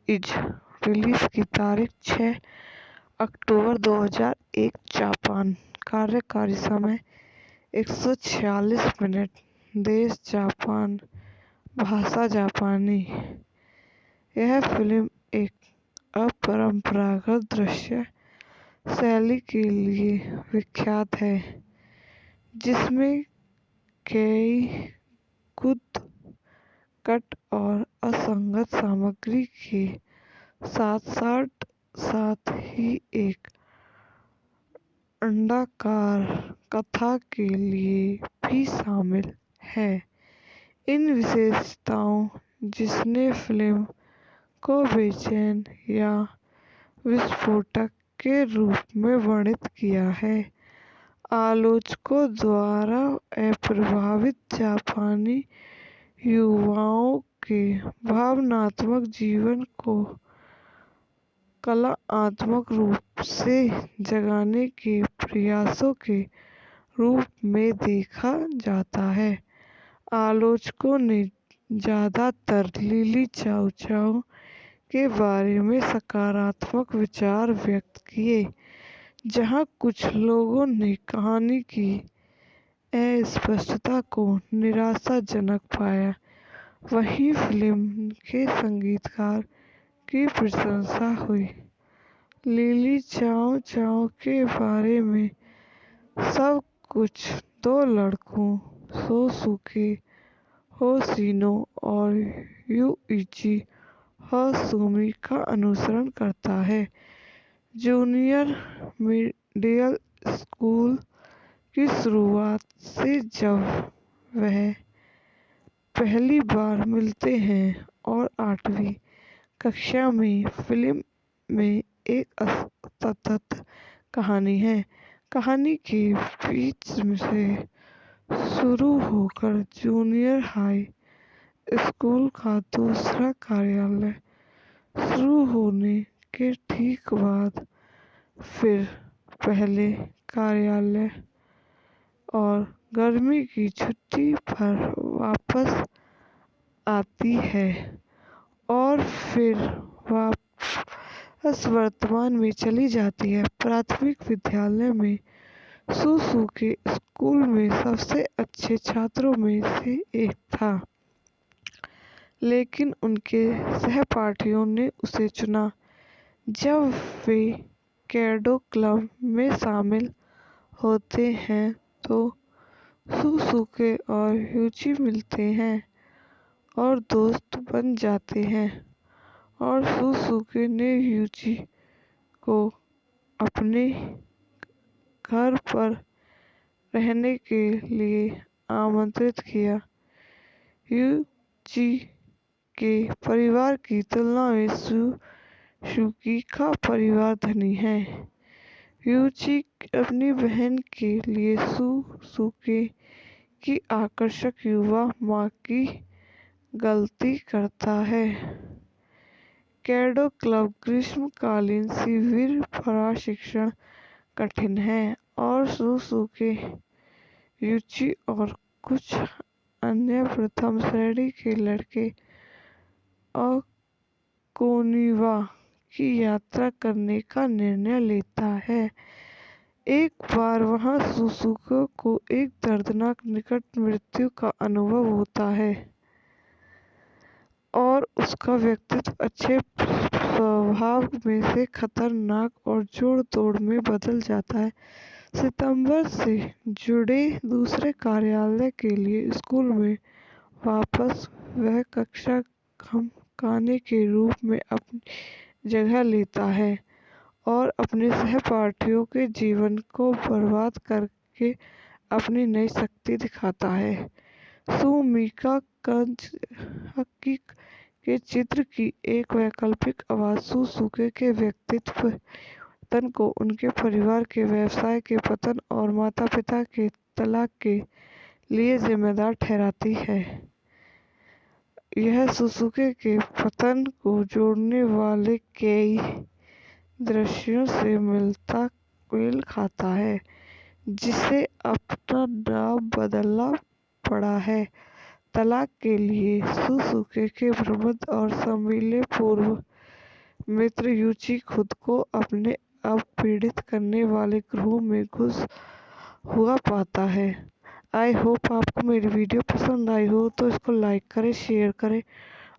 Speaker 3: इज। रिलीज की तारीख 6 अक्टूबर 2001 जापान। कार्यकारी समय 146 मिनट। देश जापान, भाषा जापानी। यह फिल्म एक अपरंपरागत दृश्य शैली के लिए विख्यात है, जिसमें कई गुद कट और असंगत सामग्री के साथ ही एक अंडाकार कथा के लिए भी शामिल है। इन विशेषताओं जिसने फिल्म को बेचैन या विस्फोटक के रूप में वर्णित किया है। आलोचकों द्वारा अप्रभावित जापानी युवाओं के भावनात्मक जीवन को कलात्मक रूप से जगाने के प्रयासों के रूप में देखा जाता है। आलोचकों ने ज्यादातर लिली चाओ चाओ के बारे में सकारात्मक विचार व्यक्त किए, जहां कुछ लोगों ने कहानी की अस्पष्टता को निराशाजनक पाया। वहीं फिल्म के संगीतकार की प्रशंसा हुई। लिली चाओ चाओ के बारे में सब कुछ दो लड़कों सोसुके होशिनो और युइची हासुमी का अनुसरण करता है। जूनियर मिडिल स्कूल की शुरुआत से जब वह पहली बार मिलते हैं और 8वीं कक्षा में फिल्म में एक असतत कहानी है। कहानी के बीच से शुरू होकर जूनियर हाई स्कूल का दूसरा कार्यालय शुरू होने के ठीक बाद फिर पहले कार्यालय और गर्मी की छुट्टी पर वापस आती है और फिर वापस वर्तमान में चली जाती है। प्राथमिक विद्यालय में सुसुके स्कूल में सबसे अच्छे छात्रों में से एक था, लेकिन उनके सहपाठियों ने उसे चुना। जब वे केडो क्लब में शामिल होते हैं तो सुसुके और युची मिलते हैं और दोस्त बन जाते हैं, और सुसुके ने युची को अपने घर पर रहने के लिए आमंत्रित किया। यूची के परिवार की तुलना में सुकी का परिवार धनी है। यूची अपनी बहन के लिए सुके की आकर्षक युवा माँ की गलती करता है। कैडो क्लब ग्रीष्मकालीन शिविर प्रशिक्षण कठिन है और सुके, यूची और कुछ अन्य प्रथम श्रेणी के लड़के ओकुनिवा की यात्रा करने का निर्णय लेता है। एक बार वहां सुसुको को एक दर्दनाक निकट मृत्यु का अनुभव होता है और उसका व्यक्तित्व अच्छे स्वभाव में से खतरनाक और जोड़ तोड़ में बदल जाता है। सितंबर से जुड़े दूसरे कार्यालय के लिए स्कूल में वापस वह कक्षा खाने के रूप में अपनी जगह लेता है और अपने सहपाठियों के जीवन को बर्बाद करके अपनी नई शक्ति दिखाता है। सुमिका कंजकी के चित्र की एक वैकल्पिक आवाज सुसुके के व्यक्तित्व पतन को, उनके परिवार के व्यवसाय के पतन और माता पिता के तलाक के लिए जिम्मेदार ठहराती है। यह सुसुके के पतन को जोड़ने वाले कई दृश्यों से मेल खाता है, जिसे अपना नाम बदलना पड़ा है। तलाक के लिए सुसुके के प्रबंध और सम्मिले पूर्व मित्र यूची खुद को अपने आप पीड़ित करने वाले ग्रोह में घुस हुआ पाता है। आई होप आपको मेरी वीडियो पसंद आई हो तो इसको लाइक करें, शेयर करें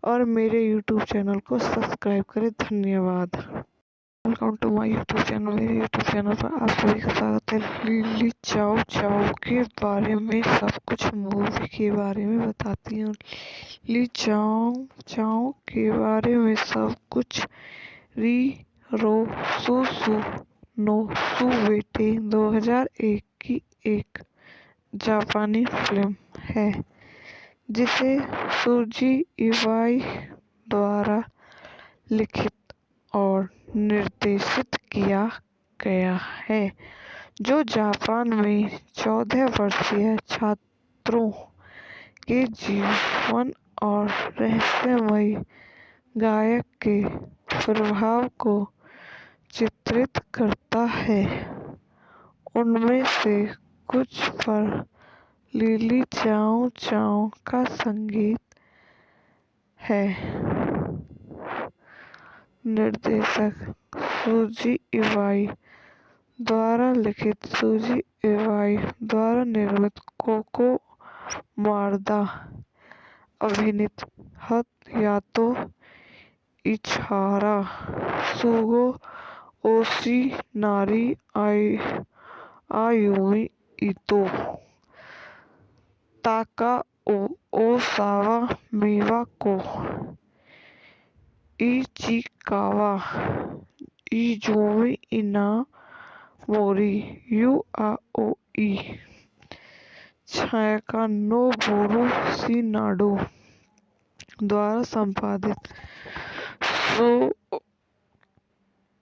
Speaker 3: और मेरे यूट्यूब चैनल को सब्सक्राइब करें। धन्यवाद। Welcome to my YouTube channel. मेरे यूट्यूब चैनल पर आप सभी का स्वागत है। ली चाओ चाओ के बारे में सब कुछ मूवी के बारे में बताती हूँ। ली चाओ चाओ के बारे में सब कुछ री रो सु नो सुवेटे 2001 की एक जापानी फिल्म है जिसे सुजी इवाई द्वारा लिखित और निर्देशित किया गया है, जो जापान में 14 वर्षीय छात्रों के जीवन और रहस्यमय गायक के प्रभाव को चित्रित करता है। उनमें से कुछ पर ली चाओ चाओ का संगीत है। निर्देशक सुजी इवाई द्वारा लिखित, सुजी इवाई द्वारा निर्मित, कोको मारदा अभिनीत, हयातो इचिहारा, सुगो ओशिनारी, आयुमी इतो, ताकाओ ओसावा, मिवाको इचिकावा, इजुमी इनामोरी, युआओई, छायाका नोबुरु शिनाडो द्वारा संपादित,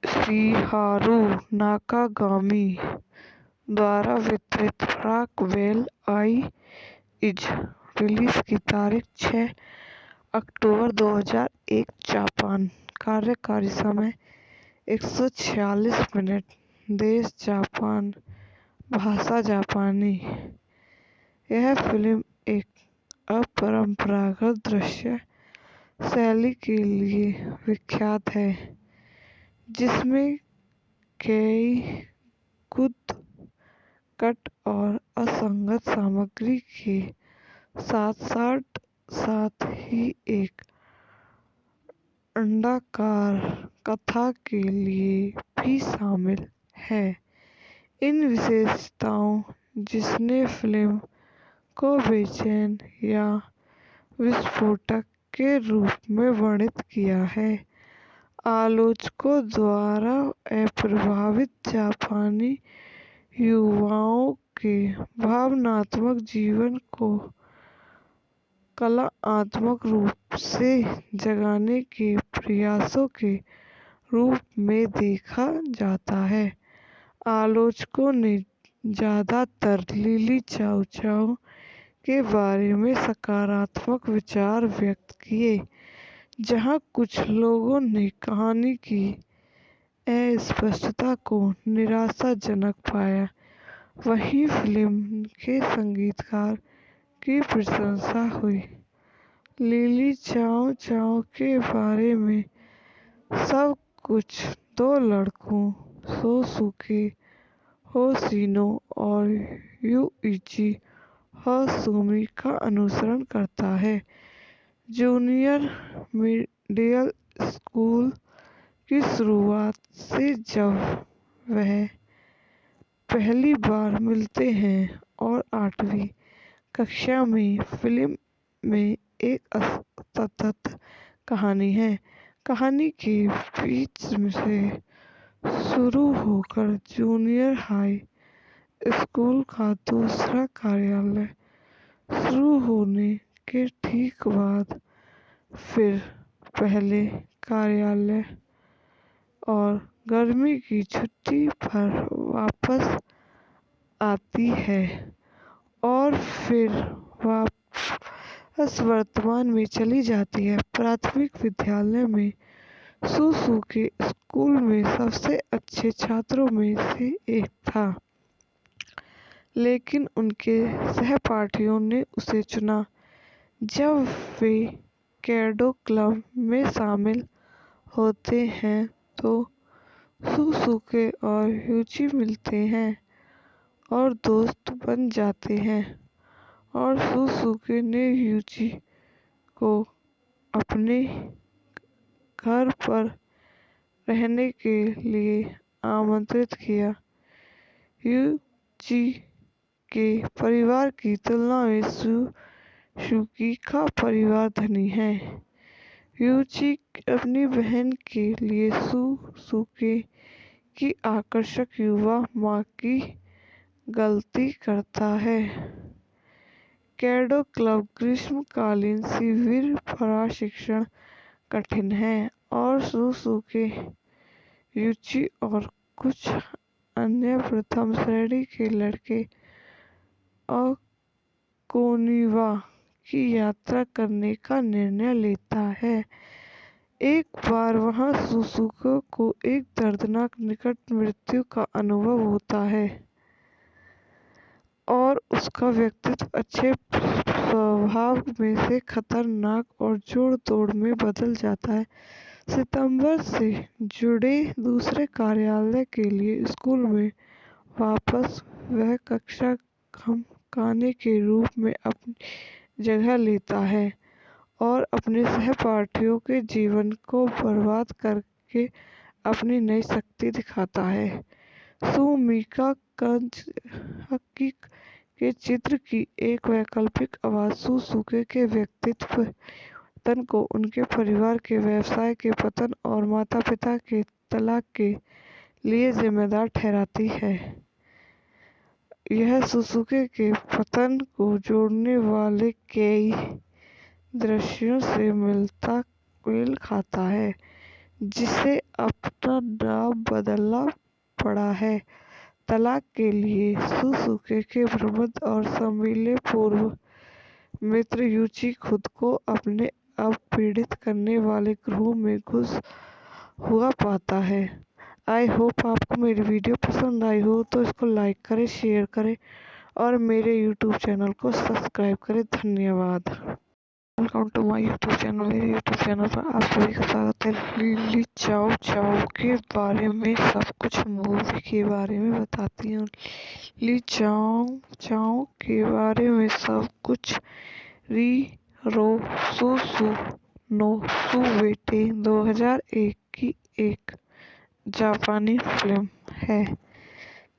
Speaker 3: शिहारू नाकागामी द्वारा वितरित, रॉकवेल आई इज। रिलीज की तारीख 6 अक्टूबर 2001 जापान। कार्यकारी समय 146 मिनट। देश जापान, भाषा जापानी। यह फिल्म एक अपरंपरागत दृश्य शैली के लिए विख्यात है, जिसमें कई गुद कट और असंगत सामग्री के साथ ही एक अंडाकार कथा के लिए भी शामिल है। इन विशेषताओं जिसने फिल्म को बेचैन या विस्फोटक के रूप में वर्णित किया है। आलोचकों द्वारा अप्रभावित जापानी युवाओं के भावनात्मक जीवन को कलात्मक रूप से जगाने के प्रयासों के रूप में देखा जाता है। आलोचकों ने ज्यादातर लिली चाओ चाओ के बारे में सकारात्मक विचार व्यक्त किए, जहां कुछ लोगों ने कहानी की अस्पष्टता को निराशाजनक पाया। वहीं फिल्म के संगीतकार की प्रशंसा हुई। लिली चाओ चाओ के बारे में सब कुछ दो लड़कों सोसुके होशिनो और यूइची होशुमी का अनुसरण करता है। जूनियर मिडिल स्कूल की शुरुआत से जब वह पहली बार मिलते हैं और 8वीं कक्षा में फिल्म में एक असतत कहानी है। कहानी के बीच से शुरू होकर जूनियर हाई स्कूल का दूसरा कार्यालय शुरू होने के ठीक बाद फिर पहले कार्यालय और गर्मी की छुट्टी पर वापस आती है और फिर वापस वर्तमान में चली जाती है। प्राथमिक विद्यालय में सुसुके स्कूल में सबसे अच्छे छात्रों में से एक था, लेकिन उनके सहपाठियों ने उसे चुना। जब वे कैडो क्लब में शामिल होते हैं तो सुसुके और यूची मिलते हैं और दोस्त बन जाते हैं, और सुसुके ने यूची को अपने घर पर रहने के लिए आमंत्रित किया। यूची के परिवार की तुलना में सुसुकी का परिवार धनी है। यूची अपनी बहन के लिए सुसुके की आकर्षक युवा माँ की गलती करता है। कैडो क्लब ग्रीष्मकालीन शिविर प्रशिक्षण कठिन है और सुसुके, यूची और कुछ अन्य प्रथम श्रेणी के लड़के ओकिनावा की यात्रा करने का निर्णय लेता है। एक बार वहां सुसुके को एक दर्दनाक निकट मृत्यु का अनुभव होता है और उसका व्यक्तित्व अच्छे स्वभाव में से खतरनाक और जोड़-तोड़ में बदल जाता है। सितंबर से जुड़े दूसरे कार्यालय के लिए स्कूल में वापस वह कक्षा कम के रूप में अपनी जगह लेता है और अपने सहपाठियों के जीवन को बर्बाद करके अपनी नई शक्ति दिखाता है। सुमिका काज़की के चित्र की एक वैकल्पिक आवाज सुसुके के व्यक्तित्व पतन को उनके परिवार के व्यवसाय के पतन और माता-पिता के तलाक के लिए जिम्मेदार ठहराती है। यह सुसुके के पतन को जोड़ने वाले कई दृश्यों से मेल खाता है, जिसे अपना नाम बदलना पड़ा है। तलाक के लिए सुसुके के प्रबंध और सम्मिलित पूर्व मित्र यूची खुद को अपने आप पीड़ित करने वाले ग्रोह में घुस हुआ पाता है। आई होप आपको मेरी वीडियो पसंद आई हो तो इसको लाइक करें, शेयर करें और मेरे यूट्यूब चैनल को सब्सक्राइब करें। धन्यवाद। Welcome to my YouTube channel. मेरे यूट्यूब चैनल पर आप सभी का स्वागत है। लिली चाओ चाओ के बारे में सब कुछ मूवी के बारे में बताती हूँ। लिली चाओ चाओ के बारे में सब कुछ रीरो सुसुनोसुवेटे 2001 की एक जापानी फिल्म है,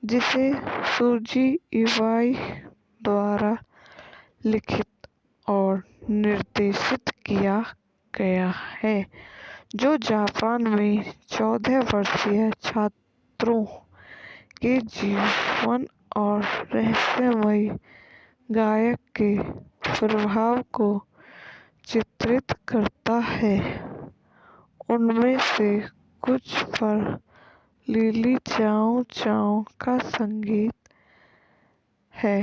Speaker 3: जिसे सुजी इवाई द्वारा लिखित और निर्देशित किया गया है, जो जापान में 14 वर्षीय छात्रों के जीवन और रहस्यमयी गायक के प्रभाव को चित्रित करता है। उनमें से कुछ पर लिली चाओ चाओ का संगीत है।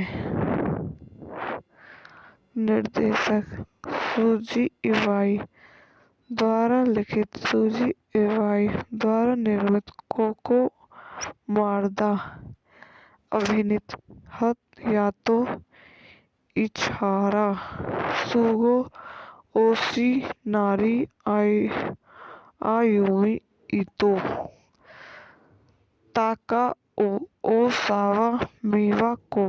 Speaker 3: निर्देशक सूजी इवाई द्वारा लिखित, सूजी इवाई द्वारा निर्मित, कोको मारदा अभिनीत, हयातो इचिहारा, शुगो ओशिनारी, आयुमी इतो, ताकाओ ओसावा, मिवाको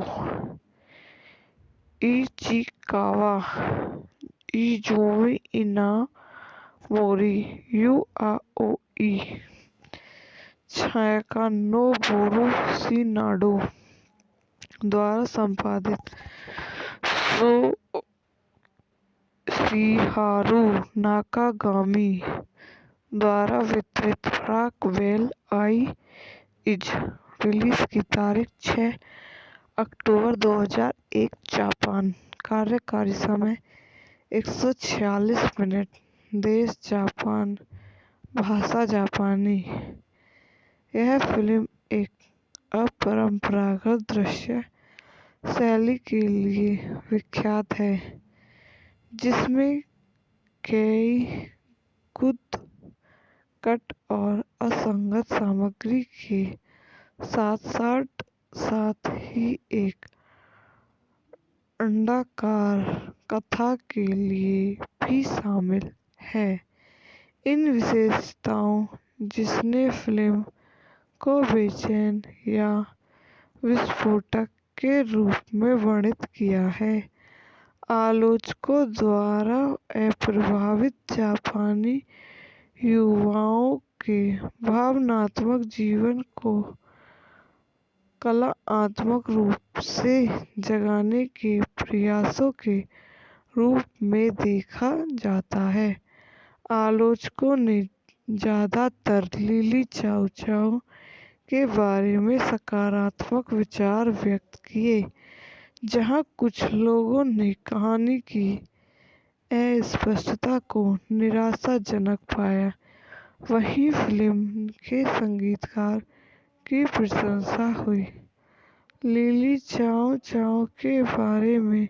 Speaker 3: इचिकावा, इजुमी इनामोरी, युआओई, छायाका नोबुरु शिनाडो द्वारा संपादित, शिहारू नाकागामी द्वारा वितरित, रॉकवेल आई इज। रिलीज की तारीख 6 अक्टूबर 2001, जापान। कार्यकारी समय 146 मिनट। देश जापान, भाषा जापानी। यह फिल्म एक अपरंपरागत दृश्य शैली के लिए विख्यात है, जिसमें कई गुद, कट और असंगत सामग्री के साथ ही एक अंडाकार कथा के लिए भी शामिल है। इन विशेषताओं जिसने फिल्म को बेचैन या विस्फोटक के रूप में वर्णित किया है। आलोचकों द्वारा अप्रभावित जापानी युवाओं के भावनात्मक जीवन को कलात्मक रूप से जगाने के प्रयासों के रूप में देखा जाता है। आलोचकों ने ज्यादातर लिली चाओ चाओ के बारे में सकारात्मक विचार व्यक्त किए, जहां कुछ लोगों ने कहानी की अस्पष्टता को निराशाजनक पाया। वहीं फिल्म के संगीतकार की प्रशंसा हुई। लिली चाओ चाओ के बारे में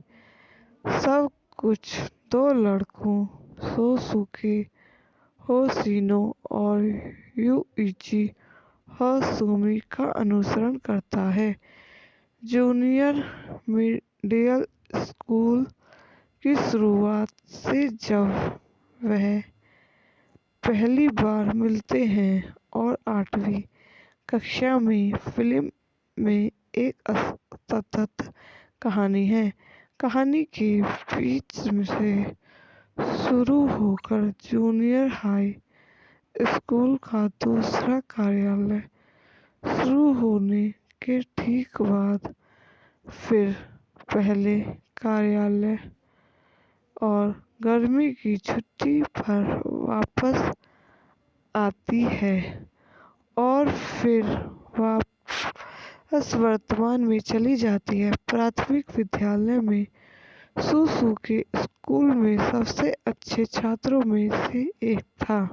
Speaker 3: सब कुछ दो लड़कों शोसुके होशिनो और युइची हासुमी का अनुसरण करता है। जूनियर मिडिल स्कूल की शुरुआत से जब वह पहली बार मिलते हैं और 8वीं कक्षा में फिल्म में एक असतत कहानी है। कहानी के बीच से शुरू होकर जूनियर हाई स्कूल का दूसरा कार्यालय शुरू होने के ठीक बाद फिर पहले कार्यालय और गर्मी की छुट्टी पर वापस आती है और फिर वापस वर्तमान में चली जाती है। प्राथमिक विद्यालय में शोसुके स्कूल में सबसे अच्छे छात्रों में से एक था,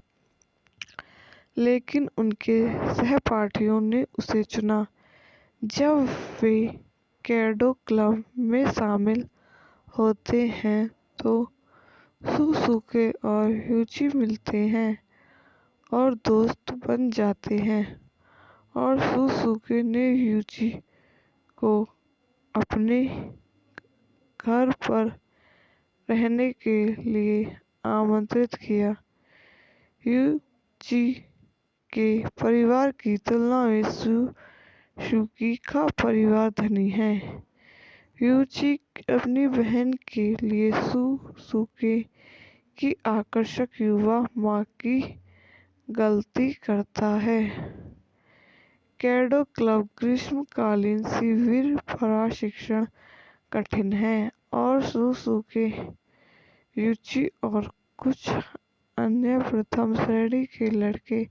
Speaker 3: लेकिन उनके सहपाठियों ने उसे चुना। जब वे केडो क्लब में शामिल होते हैं तो शोसुके और युची मिलते हैं और दोस्त बन जाते हैं, और शोसुके ने युची को अपने घर पर रहने के लिए आमंत्रित किया। युची के परिवार की तुलना में शोसुके का परिवार धनी है। युची अपनी बहन के लिए शोसुके की आकर्षक युवा मां की गलती करता है। केडो क्लब ग्रीष्मकालीन शिविर प्रशिक्षण कठिन है और शोसुके, युची और कुछ अन्य प्रथम श्रेणी के लड़के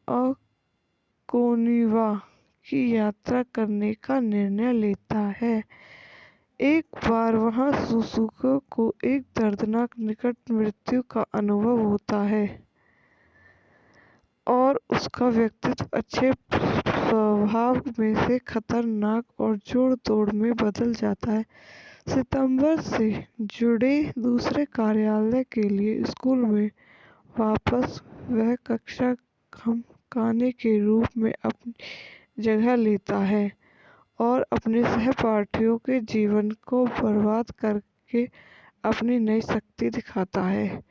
Speaker 3: ओकुनिवा की यात्रा करने का निर्णय लेता है। एक बार वहां सुसुको को एक दर्दनाक निकट मृत्यु का अनुभव होता है और उसका व्यक्तित्व अच्छे स्वभाव में से खतरनाक और जोड़-तोड़ में बदल जाता है। सितंबर से जुड़े दूसरे कार्यालय के लिए स्कूल में वापस वह कक्षा कमाने के रूप में अपनी जगह लेता है और अपने सहपाठियों के जीवन को बर्बाद करके अपनी नई शक्ति दिखाता है।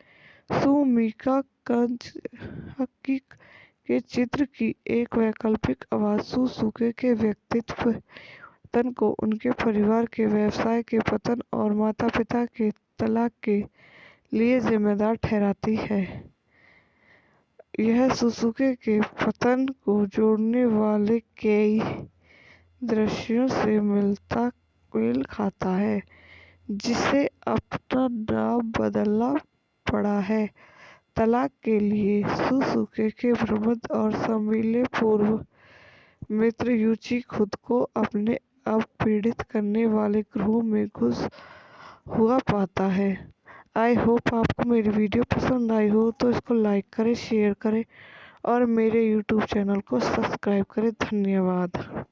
Speaker 3: सुमिका कंजहकी के चित्र की एक वैकल्पिक आवाज सुसुके के व्यक्तित्व पतन को, उनके परिवार के व्यवसाय के पतन और माता-पिता के तलाक के लिए जिम्मेदार ठहराती है। यह सुसुके के पतन को जोड़ने वाले कई दृश्यों से मेल खाता है, जिसे अपना नाम बदलना पड़ा है। तलाक के लिए सुसुके के प्रबुद्ध और संभीले पूर्व मित्र यूची खुद को अपने अब पीड़ित करने वाले ग्रोह में घुस हुआ पाता है। आई होप आपको मेरी वीडियो पसंद आई हो तो इसको लाइक करें, शेयर करें और मेरे यूट्यूब चैनल को सब्सक्राइब करें। धन्यवाद।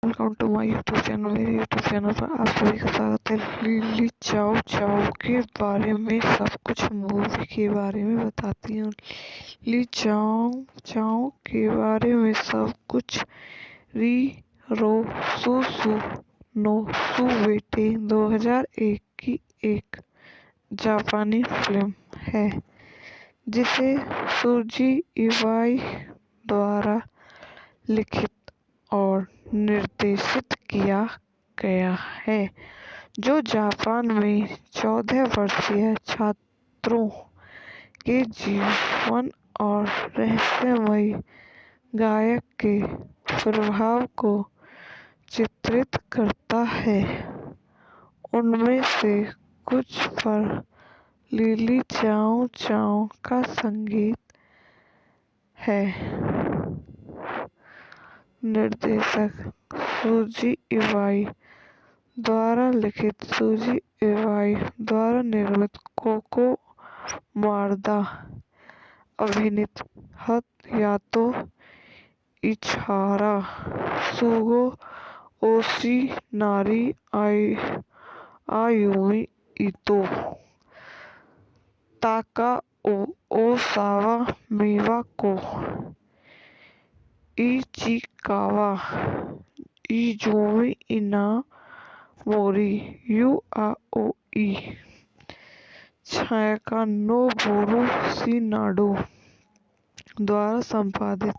Speaker 3: Welcome to my YouTube channel. मेरे यूट्यूब चैनल पर आप सभी का स्वागत है। लिली चाओ चाओ के बारे में सब कुछ मूवी के बारे में बताती हूँ। लिली चाओ चाओ के बारे में सब कुछ री रो सुसु नो सुवेटे 2001 की एक जापानी फिल्म है जिसे सुजी इवाई द्वारा लिखित और निर्देशित किया गया है, जो जापान में 14 वर्षीय छात्रों के जीवन और रहस्यमयी गायक के प्रभाव को चित्रित करता है। उनमें से कुछ पर लिली चाओ चाओ का संगीत है। निर्देशक सुजी इवाई द्वारा लिखित, सुजी इवाई द्वारा निर्मित, कोको मारदा अभिनीत, हयातो इचिहारा, सुगो ओशिनारी, आयुमी इतो, Takao Osawa, मिवाको Ichikawa, Izumi इनामोरी, you आओई, छायाका नोबुरु शिनाडो द्वारा संपादित,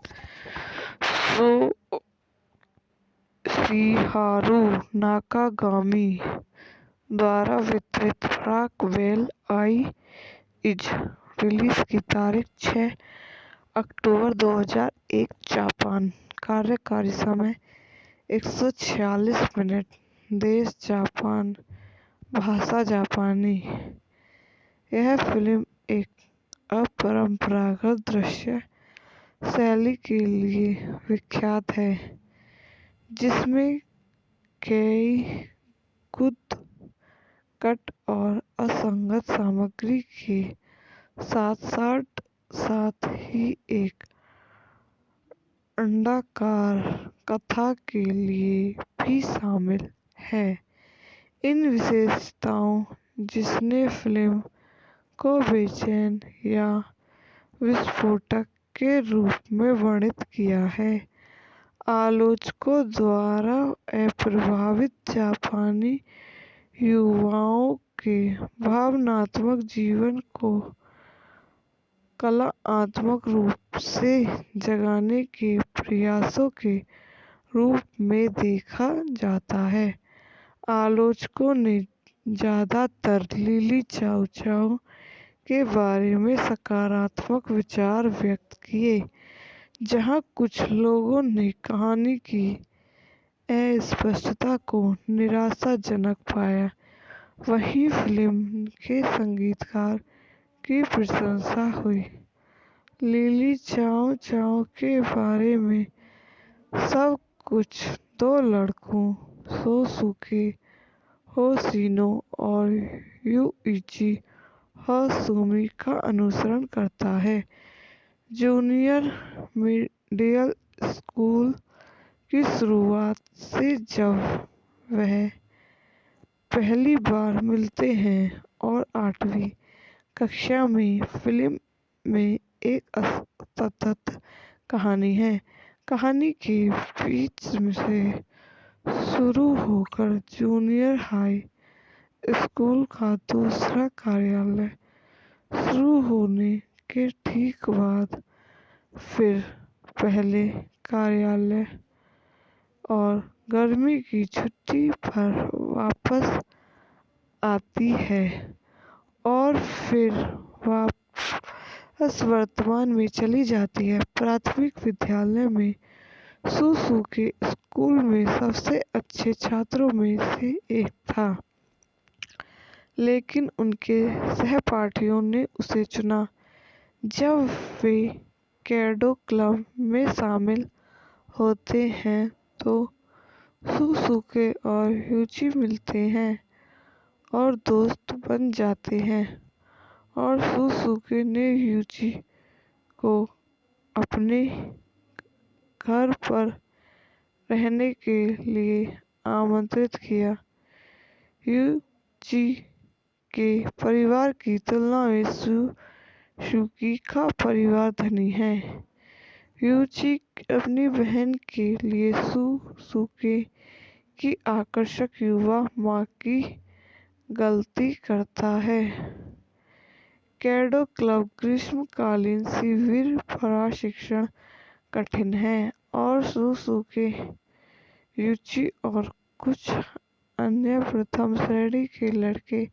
Speaker 3: शिहारू नाकागामी द्वारा वितरित, रॉकवेल आई इज। रिलीज की तारीख 6 अक्टूबर 2001 जापान। कार्यकारी समय 146 मिनट। देश जापान। भाषा जापानी। यह फिल्म एक अपरंपरागत दृश्य शैली के लिए विख्यात है, जिसमें कई गुद कट और असंगत सामग्री के साथ ही एक अंडाकार कथा के लिए भी शामिल है। इन विशेषताओं जिसने फिल्म को बेचैन या विस्फोटक के रूप में वर्णित किया है। आलोचकों द्वारा अप्रभावित जापानी युवाओं के भावनात्मक जीवन को कलात्मक रूप से जगाने के प्रयासों के रूप में देखा जाता है। आलोचकों ने ज्यादातर लिली चाओ चाओ के बारे में सकारात्मक विचार व्यक्त किए, जहां कुछ लोगों ने कहानी की अस्पष्टता को निराशाजनक पाया। वहीं फिल्म के संगीतकार की प्रशंसा हुई। लिली चाओ चाओ के बारे में सब कुछ दो लड़कों सोसुके होशिनो और यूइची हासुमी का अनुसरण करता है। जूनियर मिडिल स्कूल की शुरुआत से जब वह पहली बार मिलते हैं और 8वीं कक्षा में फिल्म में एक असतत कहानी है। कहानी के बीच से शुरू होकर जूनियर हाई स्कूल का दूसरा कार्यालय शुरू होने के ठीक बाद फिर पहले कार्यालय और गर्मी की छुट्टी पर वापस आती है और फिर वापस वर्तमान में चली जाती है। प्राथमिक विद्यालय में सोसुके स्कूल में सबसे अच्छे छात्रों में से एक था, लेकिन उनके सहपाठियों ने उसे चुना। जब वे कैडो क्लब में शामिल होते हैं तो सोसुके और यूची मिलते हैं और दोस्त बन जाते हैं और सोसुके ने यूची को अपने घर पर रहने के लिए आमंत्रित किया। यूची के परिवार की तुलना में सुजुकी का परिवार धनी है। यूची अपनी बहन के लिए सोसुके की आकर्षक युवा माँ की गलती करता है। कैडो क्लब ग्रीष्मकालीन शिविर प्रशिक्षण कठिन है और सोसुके, यूची और कुछ अन्य प्रथम श्रेणी के लड़के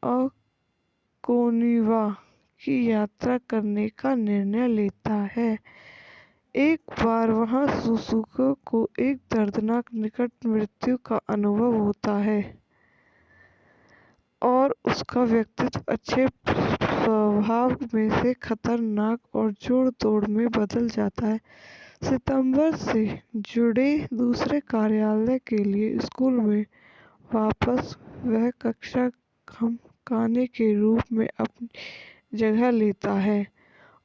Speaker 3: ओकिनावा की यात्रा करने का निर्णय लेता है। एक बार वहां सोसुके को एक दर्दनाक निकट मृत्यु का अनुभव होता है और उसका व्यक्तित्व अच्छे स्वभाव में से खतरनाक और जोड़-तोड़ में बदल जाता है। सितंबर से जुड़े दूसरे कार्यालय के लिए स्कूल में वापस वह कक्षा कमाने के रूप में अपनी जगह लेता है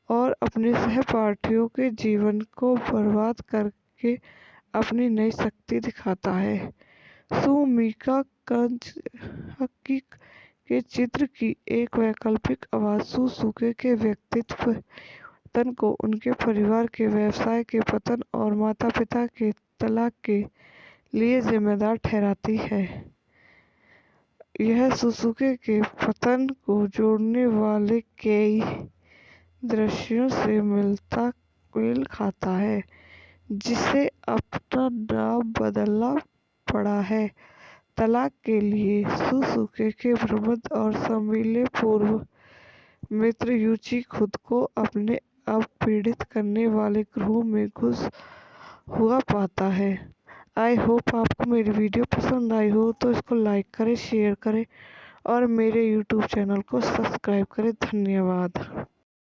Speaker 3: और अपने सहपाठियों के जीवन को बर्बाद करके अपनी नई शक्ति दिखाता है। सुमिका काज़ुकी के चित्र की एक वैकल्पिक आवाज सोसुके के व्यक्तित्व पतन को उनके परिवार के व्यवसाय के पतन और माता-पिता के तलाक के लिए जिम्मेदार ठहराती है। यह सोसुके के पतन को जोड़ने वाले कई दृश्यों से मेल खाता है, जिसे अपना नाम बदलना पड़ा है। तलाक के लिए सोसुके के प्रबंध और शर्मीले पूर्व मित्र यूची खुद को अपने आप पीड़ित करने वाले ग्रोह में घुसा हुआ पाता है। आई होप आपको मेरी वीडियो पसंद आई हो तो इसको लाइक करें, शेयर करें और मेरे यूट्यूब चैनल को सब्सक्राइब करें। धन्यवाद।